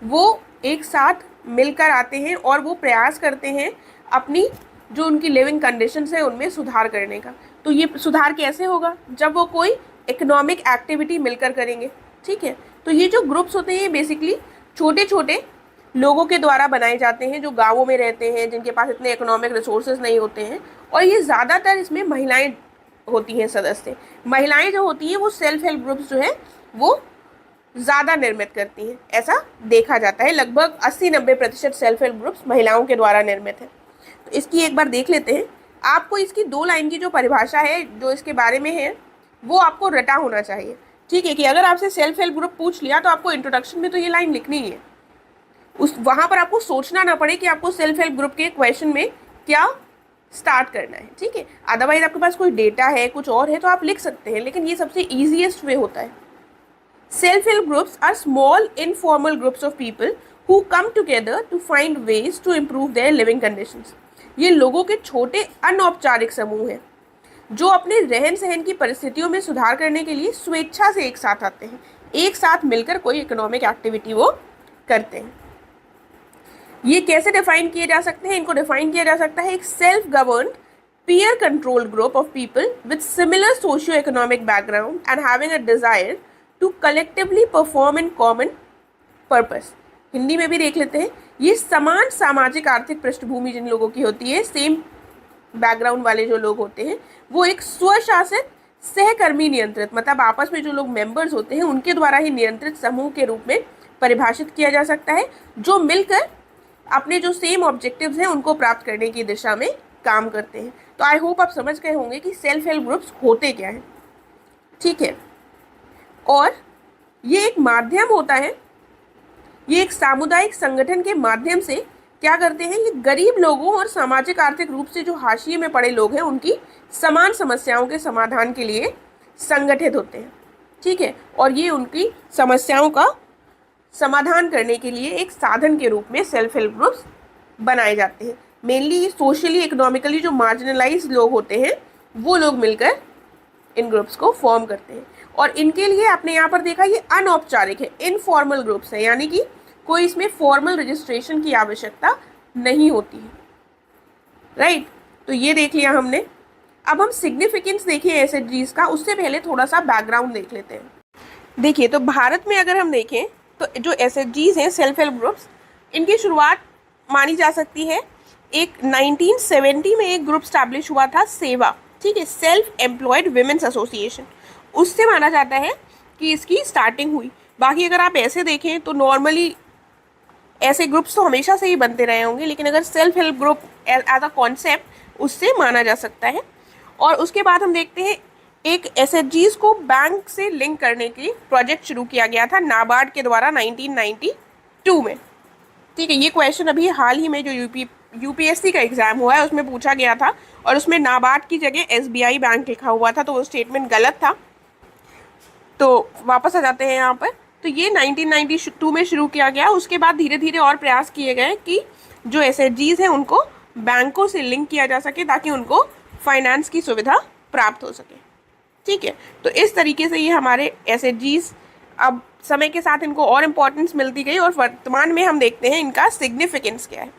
वो एक साथ मिलकर आते हैं और वो प्रयास करते हैं अपनी जो उनकी लिविंग कंडीशंस है उनमें सुधार करने का। तो ये सुधार कैसे होगा, जब वो कोई इकोनॉमिक एक्टिविटी मिलकर करेंगे। ठीक है, तो ये जो ग्रुप्स होते हैं ये बेसिकली छोटे छोटे लोगों के द्वारा बनाए जाते हैं जो गाँवों में रहते हैं, जिनके पास इतने इकोनॉमिक रिसोर्सेज नहीं होते हैं, और ये ज़्यादातर इसमें महिलाएं होती हैं सदस्य। महिलाएं जो होती हैं वो सेल्फ हेल्प ग्रुप्स जो है वो ज़्यादा निर्मित करती हैं, ऐसा देखा जाता है। लगभग 80-90% सेल्फ हेल्प ग्रुप्स महिलाओं के द्वारा निर्मित है। तो इसकी एक बार देख लेते हैं आपको इसकी 2 लाइन की जो परिभाषा है जो इसके बारे में है वो आपको रटा होना चाहिए। ठीक है, कि अगर आपसे सेल्फ हेल्प ग्रुप पूछ लिया तो आपको इंट्रोडक्शन में तो ये लाइन लिखनी ही है, उस वहाँ पर आपको सोचना ना पड़े कि आपको सेल्फ हेल्प ग्रुप के क्वेश्चन में क्या स्टार्ट करना है। ठीक है, अदरवाइज आपके पास कोई डेटा है, कुछ और है तो आप लिख सकते हैं, लेकिन ये सबसे ईजीएस्ट वे होता है। Self help groups are small informal groups of people who come together to find ways to improve their living conditions. ये लोगों के छोटे अनौपचारिक समूह हैं जो अपने रहन सहन की परिस्थितियों में सुधार करने के लिए स्वेच्छा से एक साथ आते हैं, एक साथ मिलकर कोई इकोनॉमिक एक्टिविटी वो करते हैं। ये कैसे डिफाइन किए जा सकते हैं? इनको डिफाइन किया जा सकता है एक self governed peer controlled group of people with similar socio-economic background and having a desire to collectively perform in common purpose। Hindi में भी देख लेते हैं, ये समान सामाजिक आर्थिक पृष्ठभूमि जिन लोगों की होती है, सेम बैकग्राउंड वाले जो लोग होते हैं, वो एक स्वशासित सहकर्मी नियंत्रित, मतलब आपस में जो लोग मेंबर्स होते हैं उनके द्वारा ही नियंत्रित समूह के रूप में परिभाषित किया जा सकता है, जो मिलकर अपने जो सेम ऑब्जेक्टिव्स हैं उनको प्राप्त करने की दिशा में काम करते हैं। तो आई होप आप समझ गए होंगे कि सेल्फ हेल्प ग्रुप्स होते क्या हैं। ठीक है, और ये एक माध्यम होता है, ये एक सामुदायिक संगठन के माध्यम से क्या करते हैं, ये गरीब लोगों और सामाजिक आर्थिक रूप से जो हाशिए में पड़े लोग हैं उनकी समान समस्याओं के समाधान के लिए संगठित होते हैं। ठीक है, और ये उनकी समस्याओं का समाधान करने के लिए एक साधन के रूप में सेल्फ हेल्प ग्रुप्स बनाए जाते हैं। मेनली सोशली इकोनॉमिकली जो मार्जिनलाइज लोग होते हैं वो लोग मिलकर इन ग्रुप्स को फॉर्म करते हैं, और इनके लिए आपने यहाँ पर देखा ये अनौपचारिक है, इनफॉर्मल ग्रुप्स है, यानी कि कोई इसमें फॉर्मल रजिस्ट्रेशन की आवश्यकता नहीं होती है। राइट, तो ये देख लिया हमने। अब हम सिग्निफिकेंस देखिए एसएचजीज का, उससे पहले थोड़ा सा बैकग्राउंड देख लेते हैं। देखिए, तो भारत में अगर हम देखें तो जो एसएचजीज हैं, सेल्फ हेल्प ग्रुप्स, इनकी शुरुआत मानी जा सकती है एक 1970 में एक ग्रुप स्टैब्लिश हुआ था, सेवा। ठीक है, सेल्फ एम्प्लॉयड विमेंस एसोसिएशन, उससे माना जाता है कि इसकी स्टार्टिंग हुई। बाकी अगर आप ऐसे देखें तो नॉर्मली ऐसे ग्रुप्स तो हमेशा से ही बनते रहे होंगे, लेकिन अगर self help group as a concept उससे माना जा सकता है। और उसके बाद हम देखते हैं एक एसएचजीज को बैंक से लिंक करने की प्रोजेक्ट शुरू किया गया था नाबार्ड के द्वारा 1992 में। ठीक है, ये क्वेश्चन अभी हाल ही में जो यूपीएससी का एग्जाम हुआ है उसमें पूछा गया था, और उसमें नाबार्ड की जगह एसबीआई बैंक लिखा हुआ था, तो वो स्टेटमेंट गलत था। तो वापस आ जाते हैं यहाँ पर। तो ये 1992 में शुरू किया गया। उसके बाद धीरे धीरे और प्रयास किए गए कि जो एसएचजीज हैं उनको बैंकों से लिंक किया जा सके ताकि उनको फाइनेंस की सुविधा प्राप्त हो सके। ठीक है, तो इस तरीके से ये हमारे एसएचजीज अब समय के साथ इनको और इम्पोर्टेंस मिलती गई, और वर्तमान में हम देखते हैं इनका सिग्निफिकेंस क्या है।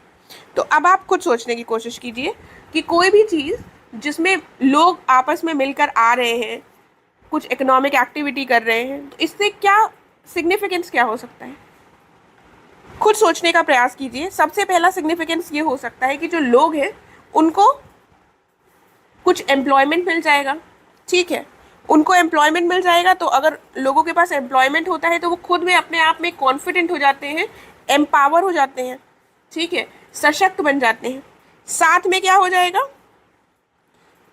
तो अब आप खुद सोचने की कोशिश कीजिए कि कोई भी चीज़ जिसमें लोग आपस में मिलकर आ रहे हैं, कुछ इकोनॉमिक एक्टिविटी कर रहे हैं, तो इससे क्या सिग्निफिकेंस क्या हो सकता है? खुद सोचने का प्रयास कीजिए। सबसे पहला सिग्निफिकेंस ये हो सकता है कि जो लोग हैं उनको कुछ एम्प्लॉयमेंट मिल जाएगा। ठीक है, उनको एम्प्लॉयमेंट मिल जाएगा, तो अगर लोगों के पास एम्प्लॉयमेंट होता है तो वो खुद में अपने आप में कॉन्फिडेंट हो जाते हैं, एम्पावर हो जाते हैं। ठीक है, सशक्त बन जाते हैं। साथ में क्या हो जाएगा,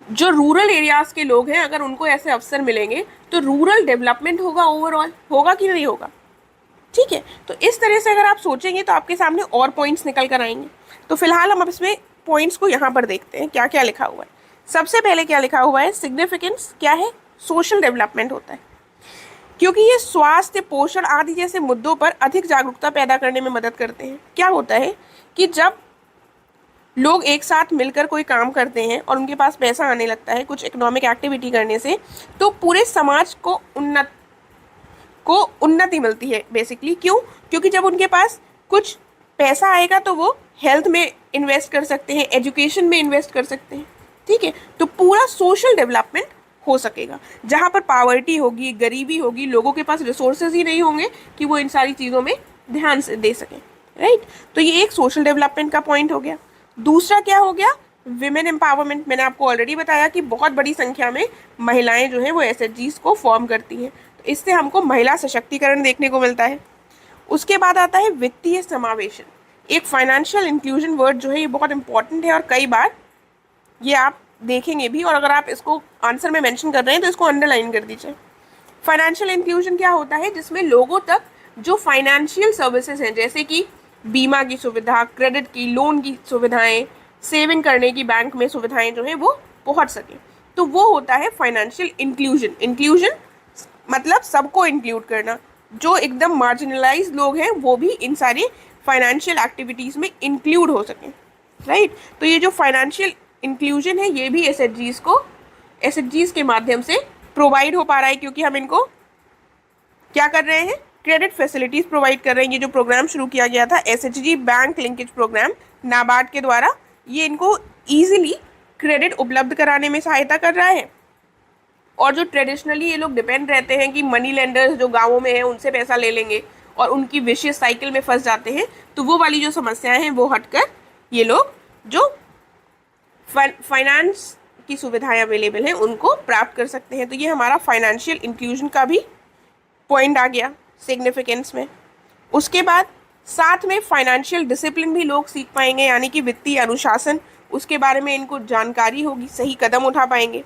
जो रूरल एरियाज के लोग हैं अगर उनको ऐसे अवसर मिलेंगे तो रूरल डेवलपमेंट होगा, ओवरऑल होगा कि नहीं होगा। ठीक है, तो इस तरह से अगर आप सोचेंगे तो आपके सामने और पॉइंट्स निकल कर आएंगे। तो फिलहाल हम अब इसमें पॉइंट्स को यहाँ पर देखते हैं क्या क्या लिखा हुआ है। सबसे पहले क्या लिखा हुआ है, सिग्निफिकेंस क्या है, सोशल डेवलपमेंट होता है, क्योंकि ये स्वास्थ्य, पोषण आदि जैसे मुद्दों पर अधिक जागरूकता पैदा करने में मदद करते हैं। क्या होता है कि जब लोग एक साथ मिलकर कोई काम करते हैं और उनके पास पैसा आने लगता है कुछ इकोनॉमिक एक्टिविटी करने से, तो पूरे समाज को उन्नति मिलती है बेसिकली। क्यों? क्योंकि जब उनके पास कुछ पैसा आएगा तो वो हेल्थ में इन्वेस्ट कर सकते हैं, एजुकेशन में इन्वेस्ट कर सकते हैं। ठीक है, तो पूरा सोशल डेवलपमेंट हो सकेगा। जहाँ पर पावर्टी होगी, गरीबी होगी, लोगों के पास रिसोर्सेज ही नहीं होंगे कि वो इन सारी चीज़ों में ध्यान से दे सकें। राइट, तो ये एक सोशल डेवलपमेंट का पॉइंट हो गया। दूसरा क्या हो गया, विमेन एम्पावरमेंट। मैंने आपको ऑलरेडी बताया कि बहुत बड़ी संख्या में महिलाएं जो हैं वो एसएचजीज को फॉर्म करती हैं, तो इससे हमको महिला सशक्तिकरण देखने को मिलता है। उसके बाद आता है वित्तीय समावेशन। एक फाइनेंशियल इंक्लूजन वर्ड जो है ये बहुत इंपॉर्टेंट है और कई बार ये आप देखेंगे भी, और अगर आप इसको आंसर में मेंशन कर रहे हैं तो इसको अंडरलाइन कर दीजिए। फाइनेंशियल इंक्लूजन क्या होता है? जिसमें लोगों तक जो फाइनेंशियल सर्विसेज हैं, जैसे कि बीमा की सुविधा, क्रेडिट की, लोन की सुविधाएं, सेविंग करने की बैंक में सुविधाएं जो हैं वो पहुंच सके, तो वो होता है फाइनेंशियल इंक्लूजन। इंक्लूजन मतलब सबको इंक्लूड करना, जो एकदम मार्जिनलाइज लोग हैं वो भी इन सारी फाइनेंशियल एक्टिविटीज़ में इंक्लूड हो सकें, राइट। तो ये जो फाइनेंशियल इंक्लूजन है ये भी एसएचजीज के माध्यम से प्रोवाइड हो पा रहा है, क्योंकि हम इनको क्या कर रहे हैं? क्रेडिट फैसिलिटीज प्रोवाइड कर रहे हैं। ये जो प्रोग्राम शुरू किया गया था SHG bank linkage programme NABARD के द्वारा, ये इनको ईजिली क्रेडिट उपलब्ध कराने में सहायता कर रहा है। और जो ट्रेडिशनली ये लोग डिपेंड रहते हैं कि मनी लेंडर्स जो गाँवों में हैं उनसे पैसा ले लेंगे और उनकी विशियस साइकिल में फंस जाते हैं, तो वो वाली जो समस्याएं हैं वो हटकर ये लोग जो फाइनेंस की सुविधाएं अवेलेबल हैं उनको प्राप्त कर सकते हैं। तो ये हमारा फाइनेंशियल इंक्लूजन का भी पॉइंट आ गया सिग्निफिकेंस में। उसके बाद साथ में फाइनेंशियल डिसिप्लिन भी लोग सीख पाएंगे, यानी कि वित्तीय अनुशासन, उसके बारे में इनको जानकारी होगी, सही कदम उठा पाएंगे।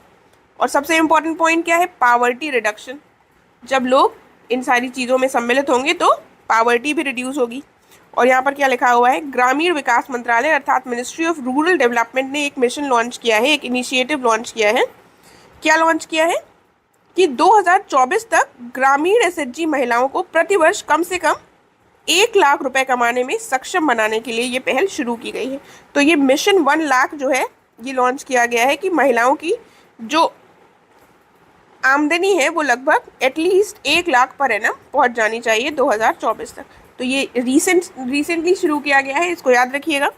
और सबसे इम्पोर्टेंट पॉइंट क्या है? Poverty reduction. जब लोग इन सारी चीज़ों में सम्मिलित होंगे तो पावर्टी भी रिड्यूस होगी। और यहाँ पर क्या लिखा हुआ है? ग्रामीण विकास मंत्रालय अर्थात मिनिस्ट्री ऑफ रूरल डेवलपमेंट ने एक मिशन लॉन्च किया है, एक इनिशिएटिव लॉन्च किया है। क्या लॉन्च किया है? कि 2024 तक ग्रामीण एसएचजी महिलाओं को प्रतिवर्ष कम से कम 1 लाख रुपए कमाने में सक्षम बनाने के लिए ये पहल शुरू की गई है। तो ये मिशन 1 लाख जो है ये लॉन्च किया गया है कि महिलाओं की जो आमदनी है वो लगभग एटलीस्ट 1 लाख पर एनम पहुंच जानी चाहिए 2024 तक। तो ये रिसेंटली शुरू किया गया है, इसको याद रखिएगा।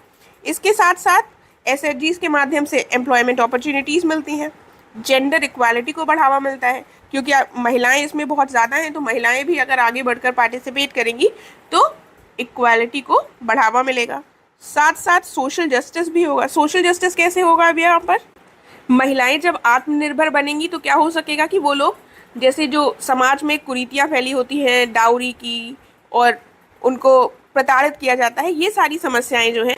इसके साथ साथ एसएचजीज के माध्यम से एम्प्लॉयमेंट अपॉर्चुनिटीज़ मिलती हैं, जेंडर इक्वालिटी को बढ़ावा मिलता है, क्योंकि महिलाएं इसमें बहुत ज़्यादा हैं, तो महिलाएं भी अगर आगे बढ़कर पार्टिसिपेट करेंगी तो इक्वालिटी को बढ़ावा मिलेगा। साथ साथ सोशल जस्टिस भी होगा। सोशल जस्टिस कैसे होगा? अब यहाँ पर महिलाएं जब आत्मनिर्भर बनेंगी तो क्या हो सकेगा कि वो लोग, जैसे जो समाज में कुरीतियाँ फैली होती हैं डाउरी की और उनको प्रताड़ित किया जाता है, ये सारी समस्याएं जो हैं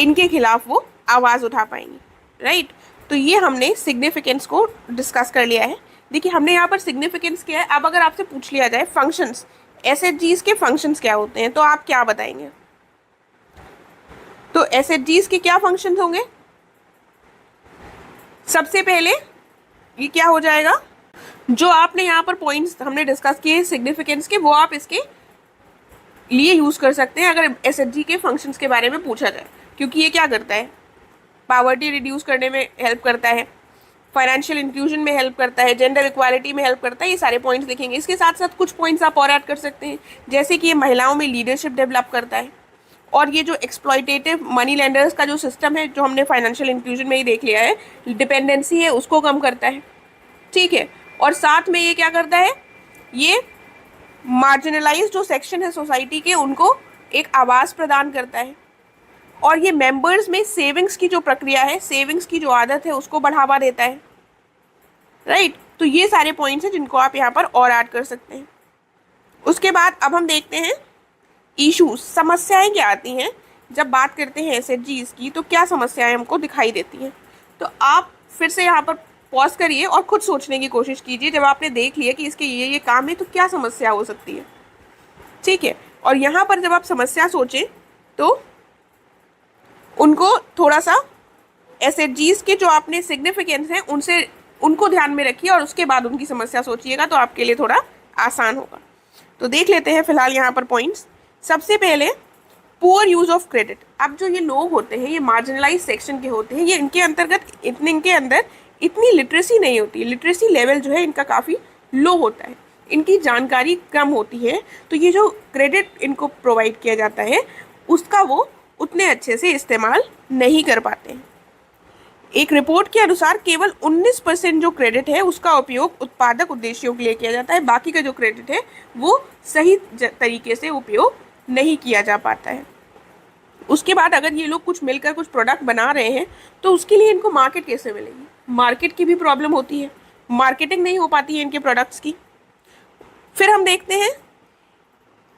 इनके खिलाफ वो आवाज़ उठा पाएंगी, राइट। तो ये हमने सिग्निफिकेंस को डिस्कस कर लिया है। देखिए हमने यहाँ पर सिग्निफिकेंस किया है। अब अगर आपसे पूछ लिया जाए फंक्शंस, एसएचजीज के फंक्शंस क्या होते हैं, तो आप क्या बताएंगे? तो एसएचजीज के क्या फंक्शंस होंगे? सबसे पहले ये क्या हो जाएगा? जो आपने यहाँ पर पॉइंट्स हमने डिस्कस किए सिग्निफिकेंस के, वो आप इसके लिए यूज़ कर सकते हैं अगर एसएचजी के फंक्शंस के बारे में पूछा जाए, क्योंकि ये क्या करता है? पावर्टी रिड्यूस करने में हेल्प करता है, फाइनेंशियल इंक्लूजन में हेल्प करता है, जेंडर इक्वालिटी में हेल्प करता है। ये सारे पॉइंट्स देखेंगे। इसके साथ साथ कुछ पॉइंट्स आप और ऐड कर सकते हैं, जैसे कि ये महिलाओं में लीडरशिप डेवलप करता है, और ये जो एक्सप्लॉयटेटिव मनी लेंडर्स का जो सिस्टम है, जो हमने फाइनेंशियल इंक्लूजन में ही देख लिया है, डिपेंडेंसी है उसको कम करता है, ठीक है। और साथ में ये क्या करता है? ये मार्जिनलाइज जो सेक्शन है सोसाइटी के, उनको एक आवाज़ प्रदान करता है। और ये मेंबर्स में सेविंग्स की जो प्रक्रिया है, सेविंग्स की जो आदत है, उसको बढ़ावा देता है, राइट। तो ये सारे पॉइंट्स हैं जिनको आप यहाँ पर और ऐड कर सकते हैं। उसके बाद अब हम देखते हैं इश्यूज, समस्याएं क्या आती हैं जब बात करते हैं एसएचजीज की, तो क्या समस्याएं हमको दिखाई देती हैं। तो आप फिर से यहाँ पर पॉज करिए और खुद सोचने की कोशिश कीजिए, जब आपने देख लिया कि इसके ये काम है तो क्या समस्या हो सकती है, ठीक है। और यहाँ पर जब आप समस्या सोचें तो उनको थोड़ा सा एसएचजीज के जो आपने सिग्निफिकेंस हैं उनको ध्यान में रखिए और उसके बाद उनकी समस्या सोचिएगा, तो आपके लिए थोड़ा आसान होगा। तो देख लेते हैं फिलहाल यहाँ पर पॉइंट्स। सबसे पहले पुअर यूज़ ऑफ क्रेडिट। अब जो ये लोग होते हैं, ये मार्जिनलाइज सेक्शन के होते हैं, ये इनके अंदर इतनी लिटरेसी नहीं होती, लिटरेसी लेवल जो है इनका काफ़ी लो होता है, इनकी जानकारी कम होती है। तो ये जो क्रेडिट इनको प्रोवाइड किया जाता है उसका वो उतने अच्छे से इस्तेमाल नहीं कर पाते हैं। एक रिपोर्ट के अनुसार केवल 19% जो क्रेडिट है उसका उपयोग उत्पादक उद्देश्यों के लिए किया जाता है, बाकी का जो क्रेडिट है वो सही तरीके से उपयोग नहीं किया जा पाता है। उसके बाद अगर ये लोग कुछ मिलकर कुछ प्रोडक्ट बना रहे हैं तो उसके लिए इनको मार्केट कैसे मिलेगी? मार्केट की भी प्रॉब्लम होती है, मार्केटिंग नहीं हो पाती है इनके प्रोडक्ट्स की। फिर हम देखते हैं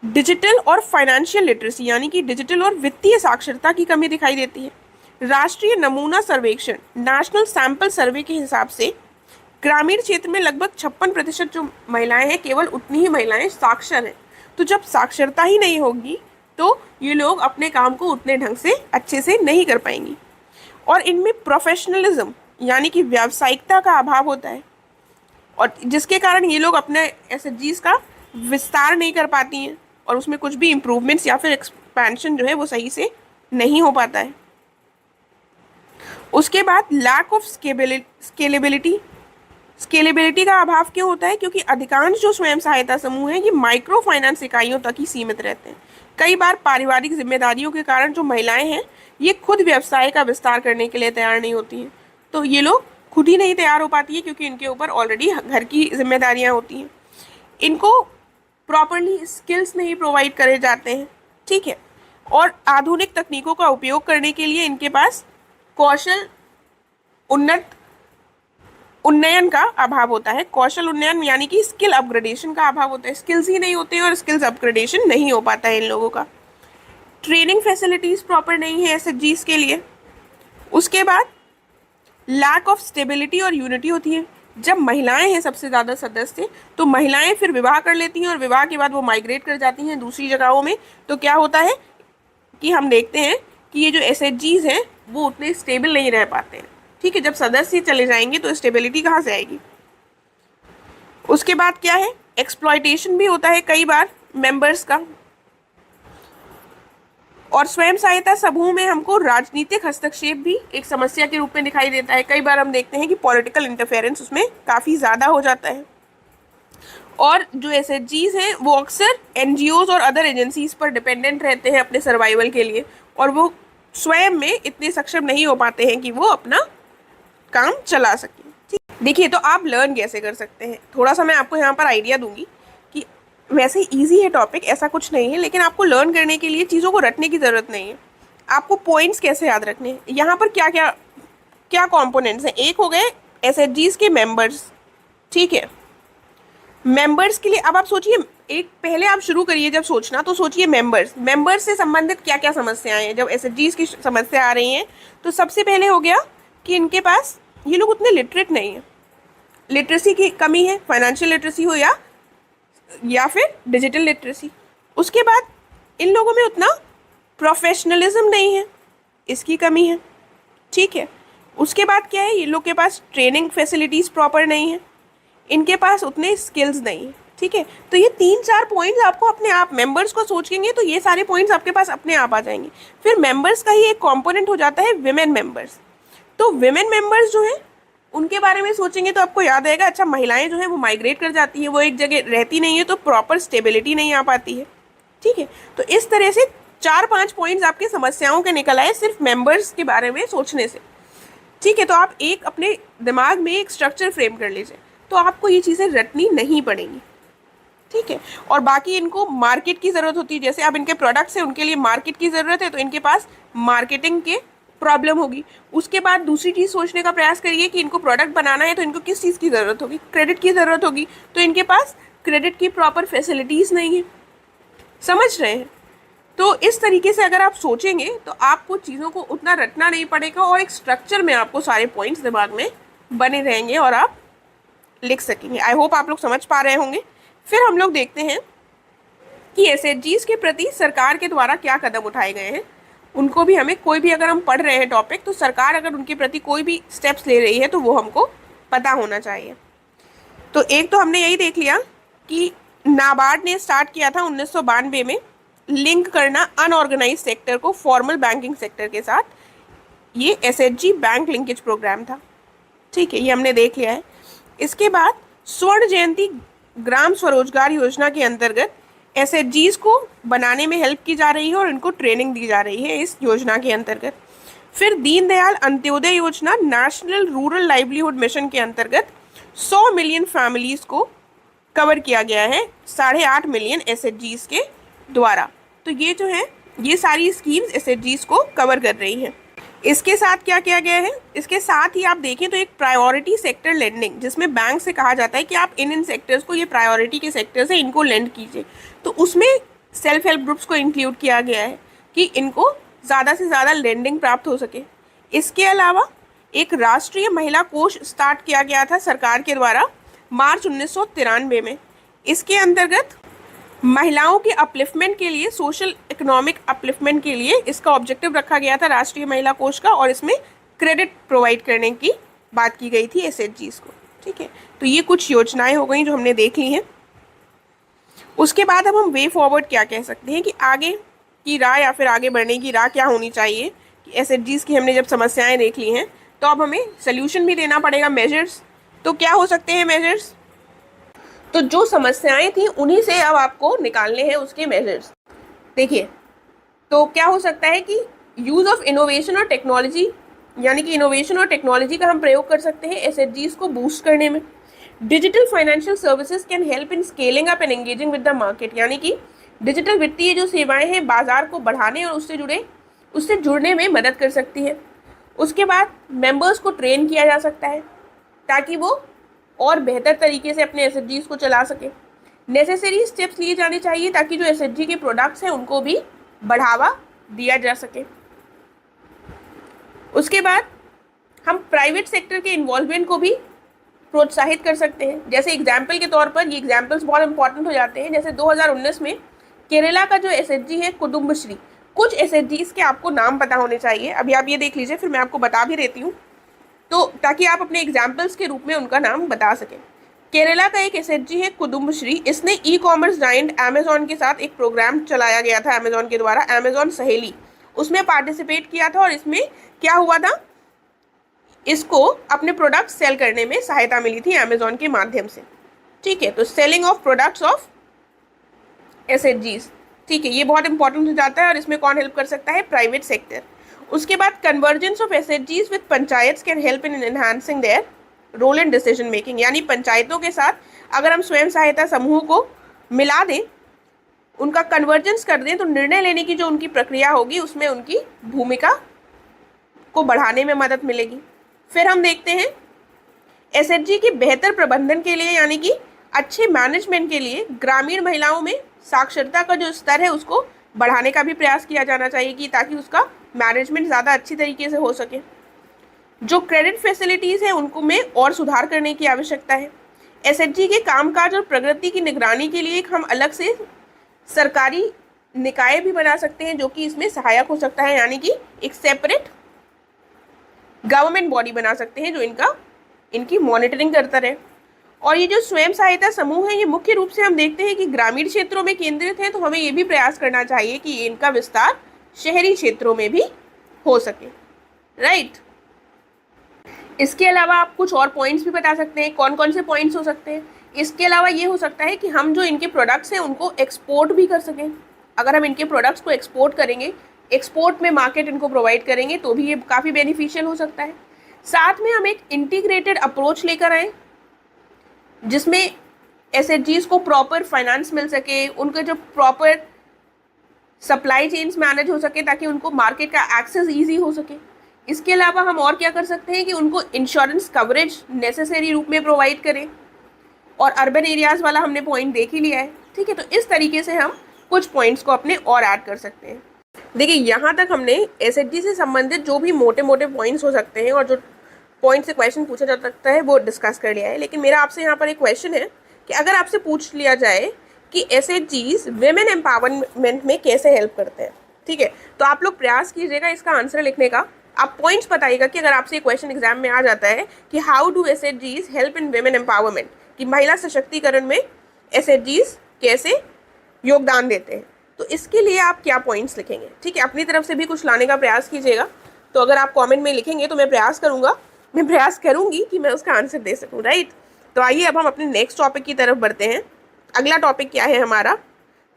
डिजिटल और फाइनेंशियल लिटरेसी, यानी कि डिजिटल और वित्तीय साक्षरता की कमी दिखाई देती है। राष्ट्रीय नमूना सर्वेक्षण नेशनल सैंपल सर्वे के हिसाब से ग्रामीण क्षेत्र में लगभग 56% जो महिलाएं हैं, केवल उतनी ही महिलाएं साक्षर हैं। तो जब साक्षरता ही नहीं होगी तो ये लोग अपने काम को उतने ढंग से अच्छे से नहीं कर पाएंगी। और इनमें प्रोफेशनलिज्म यानी कि व्यावसायिकता का अभाव होता है, और जिसके कारण ये लोग अपने एसएचजीज का विस्तार नहीं कर पाती हैं और उसमें कुछ भी इम्प्रूवमेंट्स या फिर एक्सपेंशन जो है वो सही से नहीं हो पाता है। उसके बाद लैक ऑफ स्केलेबिलिटी का अभाव क्यों होता है? क्योंकि अधिकांश जो स्वयं सहायता समूह हैं ये माइक्रो फाइनेंस इकाइयों तक ही सीमित रहते हैं। कई बार पारिवारिक जिम्मेदारियों के कारण जो महिलाएं हैं ये खुद व्यवसाय का विस्तार करने के लिए तैयार नहीं होती हैं, तो ये लोग खुद ही नहीं तैयार हो पाती है क्योंकि इनके ऊपर ऑलरेडी घर की जिम्मेदारियां होती हैं। इनको प्रॉपरली स्किल्स नहीं प्रोवाइड करे जाते हैं, ठीक है। और आधुनिक तकनीकों का उपयोग करने के लिए इनके पास कौशल उन्नयन का अभाव होता है। कौशल उन्नयन यानी कि स्किल अपग्रेडेशन का अभाव होता है। स्किल्स ही नहीं होते हैं और स्किल्स अपग्रेडेशन नहीं हो पाता है इन लोगों का। ट्रेनिंग फैसिलिटीज़ प्रॉपर नहीं है एसएचजीज के लिए। उसके बाद लैक ऑफ स्टेबिलिटी और यूनिटी होती है। जब महिलाएं हैं सबसे ज़्यादा सदस्य, तो महिलाएं फिर विवाह कर लेती हैं और विवाह के बाद वो माइग्रेट कर जाती हैं दूसरी जगहों में। तो क्या होता है कि हम देखते हैं कि ये जो एसएचजीज हैं वो उतने स्टेबल नहीं रह पाते हैं, ठीक है। जब सदस्य चले जाएंगे तो स्टेबिलिटी कहाँ से आएगी? उसके बाद क्या है, एक्सप्लॉयटेशन भी होता है कई बार मेंबर्स का। और स्वयं सहायता समूह में हमको राजनीतिक हस्तक्षेप भी एक समस्या के रूप में दिखाई देता है। कई बार हम देखते हैं कि पॉलिटिकल इंटरफेरेंस उसमें काफ़ी ज़्यादा हो जाता है। और जो एसएचजीज हैं वो अक्सर एनजीओज और अदर एजेंसीज पर डिपेंडेंट रहते हैं अपने सर्वाइवल के लिए, और वो स्वयं में इतने सक्षम नहीं हो पाते हैं कि वो अपना काम चला सकें, ठीक। देखिए, तो आप लर्न कैसे कर सकते हैं, थोड़ा सा मैं आपको यहाँ पर आइडिया दूंगी कि वैसे ईजी है टॉपिक, ऐसा कुछ नहीं है, लेकिन आपको लर्न करने के लिए चीज़ों को रटने की ज़रूरत नहीं है। आपको पॉइंट्स कैसे याद रखने हैं, यहाँ पर क्या क्या क्या कॉम्पोनेंट्स हैं। एक हो गए एसएचजीज के मेंबर्स, ठीक है। मेंबर्स के लिए अब आप सोचिए, एक पहले आप शुरू करिए जब सोचना, तो सोचिए मेंबर्स से संबंधित क्या क्या समस्याएं हैं। जब एसएचजीज की समस्या आ रही हैं तो सबसे पहले हो गया कि इनके पास ये लोग उतने लिटरेट नहीं हैं, लिटरेसी की कमी है, फाइनेंशियल लिटरेसी हो या फिर डिजिटल लिटरेसी। उसके बाद इन लोगों में उतना प्रोफेशनलिज्म नहीं है, इसकी कमी है, ठीक है। उसके बाद क्या है, ये लोग के पास ट्रेनिंग फैसिलिटीज़ प्रॉपर नहीं है, इनके पास उतने स्किल्स नहीं है, ठीक है। तो ये 3-4 पॉइंट्स आपको अपने आप मेंबर्स को सोचेंगे तो ये सारे पॉइंट्स आपके पास अपने आप आ जाएंगे। फिर मेंबर्स का ही एक कंपोनेंट हो जाता है विमेन मेंबर्स। तो विमेन मेंबर्स जो हैं उनके बारे में सोचेंगे तो आपको याद आएगा, अच्छा महिलाएं जो हैं वो माइग्रेट कर जाती हैं, वो एक जगह रहती नहीं है, तो प्रॉपर स्टेबिलिटी नहीं आ पाती है, ठीक है। तो इस तरह से 4-5 पॉइंट्स आपकी समस्याओं के निकल आए सिर्फ मेंबर्स के बारे में सोचने से, ठीक है। तो आप एक अपने दिमाग में एक स्ट्रक्चर फ्रेम कर लीजिए, तो आपको ये चीज़ें रटनी नहीं पड़ेंगी, ठीक है। और बाकी इनको मार्केट की ज़रूरत होती है, जैसे अब इनके प्रोडक्ट्स हैं उनके लिए मार्केट की ज़रूरत है, तो इनके पास मार्केटिंग के प्रॉब्लम होगी। उसके बाद दूसरी चीज़ सोचने का प्रयास करिए कि इनको प्रोडक्ट बनाना है तो इनको किस चीज़ की ज़रूरत होगी, क्रेडिट की ज़रूरत होगी, तो इनके पास क्रेडिट की प्रॉपर फैसिलिटीज़ नहीं है, समझ रहे हैं। तो इस तरीके से अगर आप सोचेंगे तो आपको चीज़ों को उतना रटना नहीं पड़ेगा और एक स्ट्रक्चर में आपको सारे पॉइंट्स दिमाग में बने रहेंगे और आप लिख सकेंगे। आई होप आप लोग समझ पा रहे होंगे। फिर हम लोग देखते हैं कि एसएचजीज के प्रति सरकार के द्वारा क्या कदम उठाए गए हैं। उनको भी हमें, कोई भी अगर हम पढ़ रहे हैं टॉपिक, तो सरकार अगर उनके प्रति कोई भी स्टेप्स ले रही है तो वो हमको पता होना चाहिए। तो एक तो हमने यही देख लिया कि नाबार्ड ने स्टार्ट किया था 1992 में लिंक करना अनऑर्गेनाइज सेक्टर को फॉर्मल बैंकिंग सेक्टर के साथ। ये एसएचजी बैंक लिंकेज प्रोग्राम था, ठीक है, ये हमने देख लिया है। इसके बाद स्वर्ण जयंती ग्राम स्वरोजगार योजना के अंतर्गत एसएचजीज को बनाने में हेल्प की जा रही है और इनको ट्रेनिंग दी जा रही है इस योजना के अंतर्गत। फिर दीनदयाल अंत्योदय योजना नेशनल रूरल लाइवलीहुड मिशन के अंतर्गत 100 मिलियन फैमिलीज को कवर किया गया है 8.5 मिलियन एसएचजीज के द्वारा। तो ये जो है ये सारी स्कीम्स एसएचजीज को कवर कर रही हैं। इसके साथ क्या किया गया है, इसके साथ ही आप देखें तो एक प्रायोरिटी सेक्टर लेंडिंग, जिसमें बैंक से कहा जाता है कि आप इन सेक्टर्स को, ये प्रायोरिटी के सेक्टर्स हैं, इनको लेंड कीजिए। तो उसमें सेल्फ हेल्प ग्रुप्स को इंक्लूड किया गया है कि इनको ज़्यादा से ज़्यादा लेंडिंग प्राप्त हो सके। इसके अलावा एक राष्ट्रीय महिला कोष स्टार्ट किया गया था सरकार के द्वारा मार्च 1993 में। इसके अंतर्गत महिलाओं के अपलिफ्टमेंट के लिए, सोशल इकोनॉमिक अपलिफ्टमेंट के लिए इसका ऑब्जेक्टिव रखा गया था राष्ट्रीय महिला कोष का, और इसमें क्रेडिट प्रोवाइड करने की बात की गई थी एसएचजीज को। ठीक है, तो ये कुछ योजनाएं हो गई जो हमने देख ली हैं। उसके बाद अब हम वे फॉरवर्ड क्या कह सकते हैं कि आगे की राह या फिर आगे बढ़ने की राह क्या होनी चाहिए कि एसएचजीज की हमने जब समस्याएं देख ली हैं तो अब हमें सोल्यूशन भी देना पड़ेगा, मेजर्स। तो क्या हो सकते हैं मेजर्स? तो जो समस्याएं थी उन्हीं से अब आपको निकालने हैं उसके मेजर्स। देखिए, तो क्या हो सकता है कि यूज़ ऑफ इनोवेशन और टेक्नोलॉजी, यानी कि इनोवेशन और टेक्नोलॉजी का हम प्रयोग कर सकते हैं एसएचजीज को बूस्ट करने में। Digital financial services can help in scaling up and engaging with the market, यानी कि डिजिटल वित्तीय जो सेवाएं हैं बाजार को बढ़ाने और उससे जुड़ने में मदद कर सकती है। उसके बाद मेंबर्स को ट्रेन किया जा सकता है ताकि वो और बेहतर तरीके से अपने एसएचजीज को चला सके। नेसेसरी स्टेप्स लिए जाने चाहिए ताकि जो एसएचजी के प्रोडक्ट्स हैं उनको भी बढ़ावा दिया जा सके। उसके बाद हम प्राइवेट सेक्टर के इन्वॉल्वमेंट को भी प्रोत्साहित कर सकते हैं। जैसे एग्जाम्पल के तौर पर, ये एग्जाम्पल्स बहुत इंपॉर्टेंट हो जाते हैं। जैसे 2019 में केरला का जो एसएचजी है कुटुम्बश्री, कुछ एसएचजीज के आपको नाम पता होने चाहिए। अभी आप ये देख लीजिए, फिर मैं आपको बता भी देती हूँ, तो ताकि आप अपने एग्जाम्पल्स के रूप में उनका नाम बता सकें। केरला का एक एसएचजी है कुटुम्बश्री। इसने ई कॉमर्स जायंट अमेजॉन के साथ एक प्रोग्राम चलाया गया था अमेजॉन के द्वारा, अमेजॉन सहेली, उसमें पार्टिसिपेट किया था और इसमें क्या हुआ था, इसको अपने प्रोडक्ट सेल करने में सहायता मिली थी अमेजॉन के माध्यम से। ठीक है, तो सेलिंग ऑफ प्रोडक्ट्स ऑफ एसएचजीज, ठीक है, ये बहुत इंपॉर्टेंट हो जाता है और इसमें कौन हेल्प कर सकता है? Private sector. उसके बाद कन्वर्जेंस ऑफ एसएचजीज with panchayat can help in enhancing their role in decision making, यानी पंचायतों के साथ अगर हम स्वयं सहायता समूह को मिला दें, उनका कन्वर्जेंस कर दें, तो निर्णय लेने की जो उनकी प्रक्रिया होगी उसमें उनकी भूमिका को बढ़ाने में मदद मिलेगी। फिर हम देखते हैं एसएचजी के बेहतर प्रबंधन के लिए, यानी कि अच्छे मैनेजमेंट के लिए ग्रामीण महिलाओं में साक्षरता का जो स्तर है उसको बढ़ाने का भी प्रयास किया जाना चाहिए कि ताकि उसका मैनेजमेंट ज़्यादा अच्छी तरीके से हो सके। जो क्रेडिट फैसिलिटीज़ हैं उनको में और सुधार करने की आवश्यकता है। एसएचजी के कामकाज और प्रगति की निगरानी के लिए एक हम अलग से सरकारी निकाय भी बना सकते हैं जो कि इसमें सहायक हो सकता है, यानी कि एक सेपरेट गवर्नमेंट बॉडी बना सकते हैं जो इनकी मॉनिटरिंग करता रहे। और ये जो स्वयं सहायता समूह है ये मुख्य रूप से हम देखते हैं कि ग्रामीण क्षेत्रों में केंद्रित है, तो हमें ये भी प्रयास करना चाहिए कि इनका विस्तार शहरी क्षेत्रों में भी हो सके, राइट। इसके अलावा आप कुछ और पॉइंट्स भी बता सकते हैं, कौन कौन से पॉइंट्स हो सकते हैं? इसके अलावा ये हो सकता है कि हम जो इनके प्रोडक्ट्स हैं उनको एक्सपोर्ट भी कर सकें। अगर हम इनके प्रोडक्ट्स को एक्सपोर्ट करेंगे, एक्सपोर्ट में मार्केट इनको प्रोवाइड करेंगे, तो भी ये काफ़ी बेनिफिशियल हो सकता है। साथ में हम एक इंटीग्रेटेड अप्रोच लेकर आएँ जिसमें एसएचजीज को प्रॉपर फाइनेंस मिल सके, उनके जो प्रॉपर सप्लाई चेन्स मैनेज हो सके ताकि उनको मार्केट का एक्सेस ईजी हो सके। इसके अलावा हम और क्या कर सकते हैं कि उनको इंश्योरेंस कवरेज नेसेसरी रूप में प्रोवाइड करें, और अर्बन एरियाज़ वाला हमने पॉइंट देख ही लिया है, ठीक है। तो इस तरीके से हम कुछ पॉइंट्स को अपने और ऐड कर सकते हैं। देखिए, यहाँ तक हमने एसएचजी से संबंधित जो भी मोटे मोटे पॉइंट्स हो सकते हैं और जो पॉइंट से क्वेश्चन पूछा जा सकता है वो डिस्कस कर लिया है। लेकिन मेरा आपसे यहाँ पर एक क्वेश्चन है कि अगर आपसे पूछ लिया जाए कि एसएचजीज विमेन एम्पावरमेंट में कैसे हेल्प करते हैं, ठीक है, तो आप लोग प्रयास कीजिएगा इसका आंसर लिखने का। आप पॉइंट्स बताइएगा कि अगर आपसे क्वेश्चन एग्जाम में आ जाता है कि हाउ डू एसएचजीज हेल्प इन विमेन एम्पावरमेंट, कि महिला सशक्तिकरण में एसएचजीज कैसे योगदान देते हैं, तो इसके लिए आप क्या पॉइंट्स लिखेंगे, ठीक है। अपनी तरफ से भी कुछ लाने का प्रयास कीजिएगा। तो अगर आप कमेंट में लिखेंगे तो मैं प्रयास करूंगी कि मैं उसका आंसर दे सकूं, राइट। तो आइए अब हम अपने नेक्स्ट टॉपिक की तरफ बढ़ते हैं। अगला टॉपिक क्या है हमारा?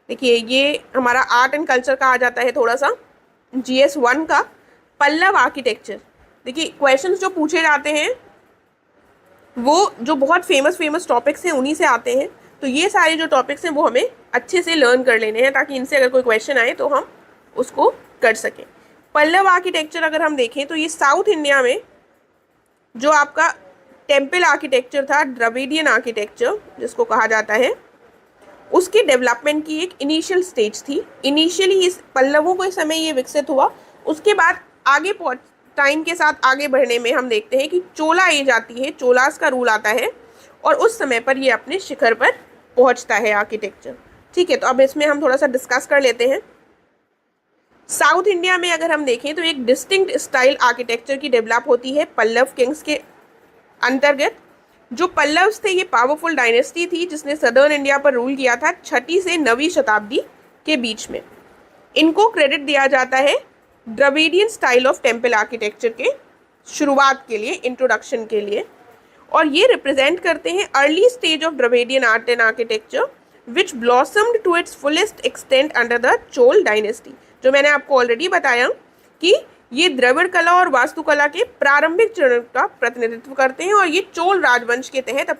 देखिए, ये हमारा आर्ट एंड कल्चर का आ जाता है थोड़ा सा, GS 1 का पल्लव आर्किटेक्चर। देखिए, क्वेश्चंस जो पूछे जाते हैं वो जो बहुत फेमस टॉपिक्स हैं उन्हीं से आते हैं। तो ये सारे जो टॉपिक्स हैं वो हमें अच्छे से लर्न कर लेने हैं ताकि इनसे अगर कोई क्वेश्चन आए तो हम उसको कर सकें। पल्लव आर्किटेक्चर अगर हम देखें तो ये साउथ इंडिया में जो आपका टेम्पल आर्किटेक्चर था, द्रविडियन आर्किटेक्चर जिसको कहा जाता है, उसके डेवलपमेंट की एक इनिशियल स्टेज थी। इनिशियली इस पल्लवों को इस समय ये विकसित हुआ, उसके बाद आगे टाइम के साथ आगे बढ़ने में हम देखते हैं कि चोला एज आती है, चोलास का रूल आता है और उस समय पर ये अपने शिखर पर पहुंचता है आर्किटेक्चर। ठीक है, तो अब इसमें हम थोड़ा सा डिस्कस कर लेते हैं। साउथ इंडिया में अगर हम देखें तो एक डिस्टिंक्ट स्टाइल आर्किटेक्चर की डेवलप होती है पल्लव किंग्स के अंतर्गत। जो पल्लव्स थे ये पावरफुल डायनेस्टी थी जिसने सदर्न इंडिया पर रूल किया था 6वीं से 9वीं शताब्दी के बीच में। इनको क्रेडिट दिया जाता है Dravidian style of temple architecture के शुरुआत के लिए, इंट्रोडक्शन के लिए, और ये रिप्रेजेंट करते हैं early stage of Dravidian art and architecture which blossomed to its fullest extent under the Chola dynasty. जो मैंने आपको ऑलरेडी बताया कि ये द्रविड़ कला और वास्तुकला के प्रारंभिक चरण का प्रतिनिधित्व करते हैं और ये चोल राजवंश के तहत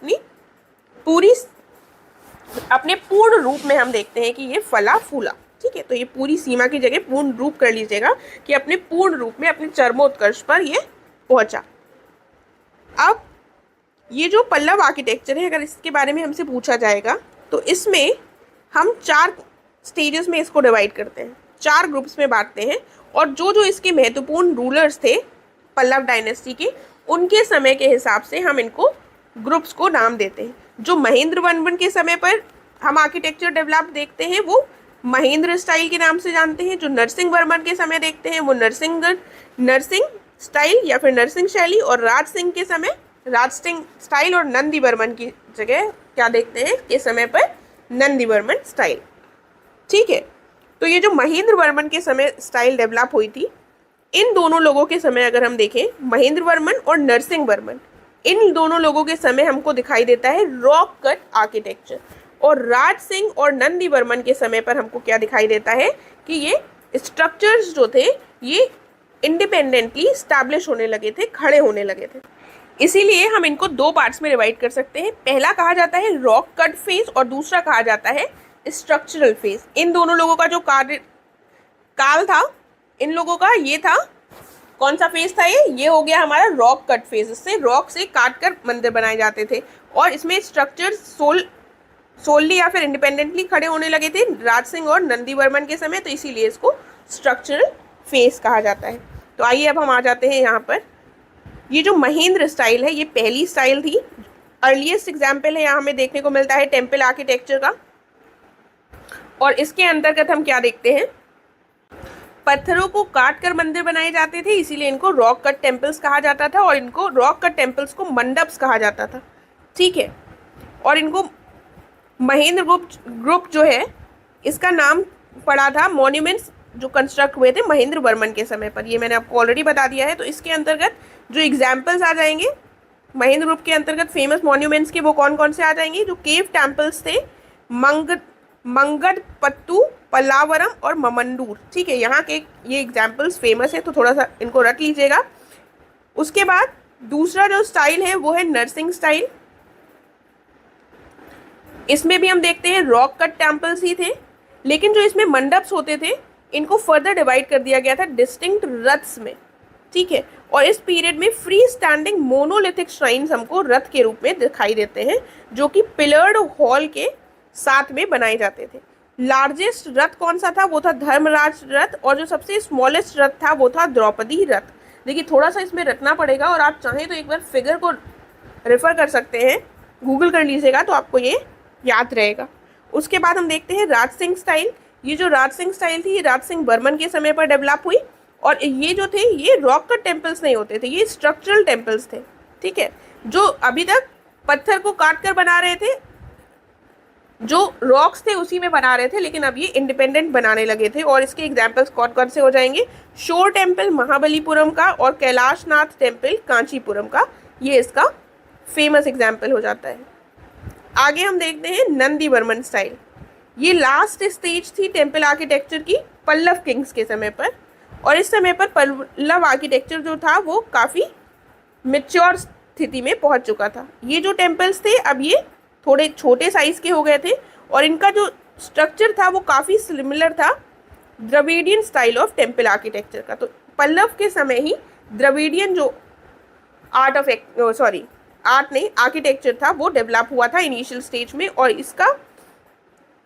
अपने पूर्ण रूप में हम देखते हैं कि ये फला फूला। ठीक है, तो ये पूरी सीमा की जगह पूर्ण रूप कर लीजिएगा कि अपने पूर्ण रूप में अपने चरमोत्कर्ष पर ये पहुंचा। अब ये जो पल्लव आर्किटेक्चर है, अगर इसके बारे में हमसे पूछा जाएगा तो इसमें हम 4 स्टेजेस में इसको डिवाइड करते हैं, 4 ग्रुप्स में बांटते हैं और जो इसके महत्वपूर्ण रूलर्स थे पल्लव डायनेस्टी के, उनके समय के हिसाब से हम इनको ग्रुप्स को नाम देते हैं। जो महेंद्र वर्मन के समय पर हम आर्किटेक्चर डेवलप देखते हैं वो महेंद्र स्टाइल के नाम से जानते हैं। जो नरसिंह वर्मन के समय देखते हैं वो नरसिंह स्टाइल या फिर नरसिंह शैली, और राज सिंह के समय राज सिंह स्टाइल, और नंदी वर्मन की जगह क्या देखते हैं के समय पर नंदी वर्मन स्टाइल। ठीक है, तो ये जो महेंद्र वर्मन के समय स्टाइल डेवलप हुई थी, इन दोनों लोगों के समय अगर हम देखें, महेंद्र वर्मन और नरसिंह वर्मन, इन दोनों लोगों के समय हमको दिखाई देता है रॉक कट आर्किटेक्चर, और राज सिंह और नंदी वर्मन के समय पर हमको क्या दिखाई देता है कि ये स्ट्रक्चर्स जो थे ये इंडिपेंडेंटली स्टैब्लिश होने लगे थे, खड़े होने लगे थे। इसीलिए हम इनको 2 पार्ट्स में डिवाइड कर सकते हैं। पहला कहा जाता है रॉक कट फेज और दूसरा कहा जाता है स्ट्रक्चरल फेज। इन दोनों लोगों का जो काल था, इन लोगों का ये था, कौन सा फेज था ये हो गया हमारा रॉक कट फेज। इससे रॉक से काट कर मंदिर बनाए जाते थे और इसमें स्ट्रक्चर सोलली या फिर इंडिपेंडेंटली खड़े होने लगे थे राज सिंह और नंदी वर्मन के समय, तो इसीलिए इसको स्ट्रक्चरल फेज कहा जाता है। तो आइए अब हम आ जाते हैं यहाँ पर। ये जो महेंद्र स्टाइल है ये पहली स्टाइल थी, अर्लीस्ट एग्जाम्पल है यहाँ हमें देखने को मिलता है टेम्पल आर्किटेक्चर का, और इसके अंतर्गत हम क्या देखते हैं, पत्थरों को काट कर मंदिर बनाए जाते थे, इसीलिए इनको रॉक कट टेम्पल्स कहा जाता था, और इनको रॉक कट टेम्पल्स को मंडप्स कहा जाता था। ठीक है, और इनको महेंद्र ग्रुप जो है इसका नाम पड़ा था मॉन्यूमेंट्स जो कंस्ट्रक्ट हुए थे महेंद्र वर्मन के समय पर, ये मैंने आपको ऑलरेडी बता दिया है। तो इसके अंतर्गत जो एग्जाम्पल्स आ जाएंगे महेंद्र ग्रुप के अंतर्गत फेमस मॉन्यूमेंट्स के, वो कौन कौन से आ जाएंगे, जो केव टेम्पल्स थे मंगडपत्तु, पल्लावरम और ममंडूर। ठीक है, यहाँ के ये एग्जाम्पल्स फेमस है, तो थोड़ा सा इनको रख लीजिएगा। उसके बाद दूसरा जो स्टाइल है वो है नरसिंह स्टाइल। इसमें भी हम देखते हैं रॉक कट टेम्पल्स ही थे, लेकिन जो इसमें मंडप्स होते थे इनको फर्दर डिवाइड कर दिया गया था डिस्टिंक्ट रथ्स में। ठीक है, और इस पीरियड में फ्री स्टैंडिंग मोनोलिथिक श्राइन्स हमको रथ के रूप में दिखाई देते हैं, जो कि पिलर्ड हॉल के साथ में बनाए जाते थे। लार्जेस्ट रथ कौन सा था, वो था धर्मराज रथ, और जो सबसे स्मॉलेस्ट रथ था वो था द्रौपदी रथ। देखिए थोड़ा सा इसमें रखना पड़ेगा, और आप चाहें तो एक बार फिगर को रेफर कर सकते हैं, गूगल कर लीजिएगा तो आपको ये याद रहेगा। उसके बाद हम देखते हैं राज सिंह स्टाइल। ये जो राज सिंह स्टाइल थी ये राज सिंह बर्मन के समय पर डेवलप हुई, और ये जो थे ये रॉक कट टेम्पल्स नहीं होते थे, ये स्ट्रक्चरल टेम्पल्स थे। ठीक है, जो अभी तक पत्थर को काट कर बना रहे थे, जो रॉक्स थे उसी में बना रहे थे, लेकिन अब ये इंडिपेंडेंट बनाने लगे थे। और इसके एग्जाम्पल्स कौन कौन से हो जाएंगे, शोर टेम्पल महाबलीपुरम का और कैलाशनाथ टेम्पल कांचीपुरम का, ये इसका फेमस एग्जाम्पल हो जाता है। आगे हम देखते हैं नंदी वर्मन स्टाइल। ये लास्ट स्टेज थी टेम्पल आर्किटेक्चर की पल्लव किंग्स के समय पर, और इस समय पर पल्लव आर्किटेक्चर जो था वो काफ़ी मैच्योर स्थिति में पहुंच चुका था। ये जो टेम्पल्स थे अब ये थोड़े छोटे साइज के हो गए थे, और इनका जो स्ट्रक्चर था वो काफ़ी सिमिलर था Dravidian style of temple architecture का। तो पल्लव के समय ही द्रविडियन जो आर्किटेक्चर था वो डेवलप हुआ था इनिशियल स्टेज में, और इसका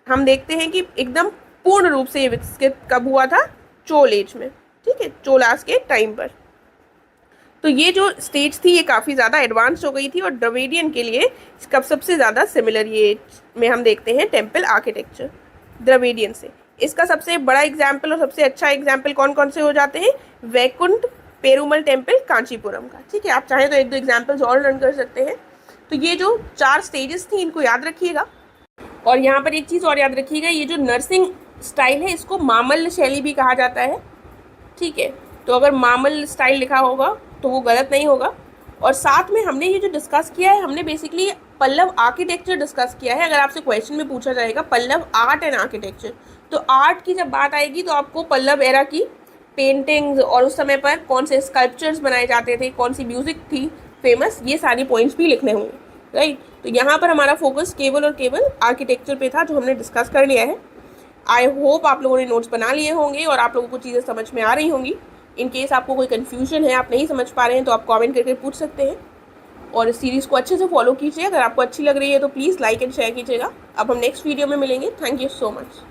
हम देखते हैं कि एकदम पूर्ण रूप से ये विकसित कब हुआ था, चोल एज में। ठीक है, चोलास के टाइम पर। तो ये जो स्टेज थी ये काफ़ी ज़्यादा एडवांस हो गई थी और द्रविडियन के लिए इसका सबसे ज़्यादा सिमिलर ये में हम देखते हैं टेम्पल आर्किटेक्चर द्रविडियन से। इसका सबसे बड़ा एग्जाम्पल और सबसे अच्छा एग्जाम्पल कौन कौन से हो जाते हैं? वैकुंठ पेरुमल टेम्पल कांचीपुरम का। ठीक है, आप चाहें तो एक दो एग्जाम्पल्स और लर्न कर सकते हैं। तो ये जो 4 स्टेजेस थी इनको याद रखिएगा। और यहाँ पर एक चीज़ और याद रखिएगा, ये जो नर्सिंग स्टाइल है इसको मामल्ल शैली भी कहा जाता है। ठीक है, तो अगर मामल्ल स्टाइल लिखा होगा तो वो गलत नहीं होगा। और साथ में हमने ये जो डिस्कस किया है, हमने बेसिकली पल्लव आर्किटेक्चर डिस्कस किया है। अगर आपसे क्वेश्चन में पूछा जाएगा पल्लव आर्ट एंड आर्किटेक्चर, तो आर्ट की जब बात आएगी तो आपको पल्लव एरा की पेंटिंग्स और उस समय पर कौन से स्कल्पचर्स बनाए जाते थे, कौन सी म्यूजिक थी फेमस, ये सारी पॉइंट्स भी लिखने होंगे, राइट। तो यहाँ पर हमारा फोकस केवल और केवल आर्किटेक्चर पे था जो हमने डिस्कस कर लिया है। आई होप आप लोगों ने नोट्स बना लिए होंगे और आप लोगों को चीज़ें समझ में आ रही होंगी। इन केस आपको कोई कन्फ्यूजन है, आप नहीं समझ पा रहे हैं, तो आप कमेंट करके पूछ सकते हैं। और इस सीरीज़ को अच्छे से फॉलो कीजिए। अगर आपको अच्छी लग रही है तो प्लीज़ लाइक एंड शेयर कीजिएगा। अब हम नेक्स्ट वीडियो में मिलेंगे। Thank you so much.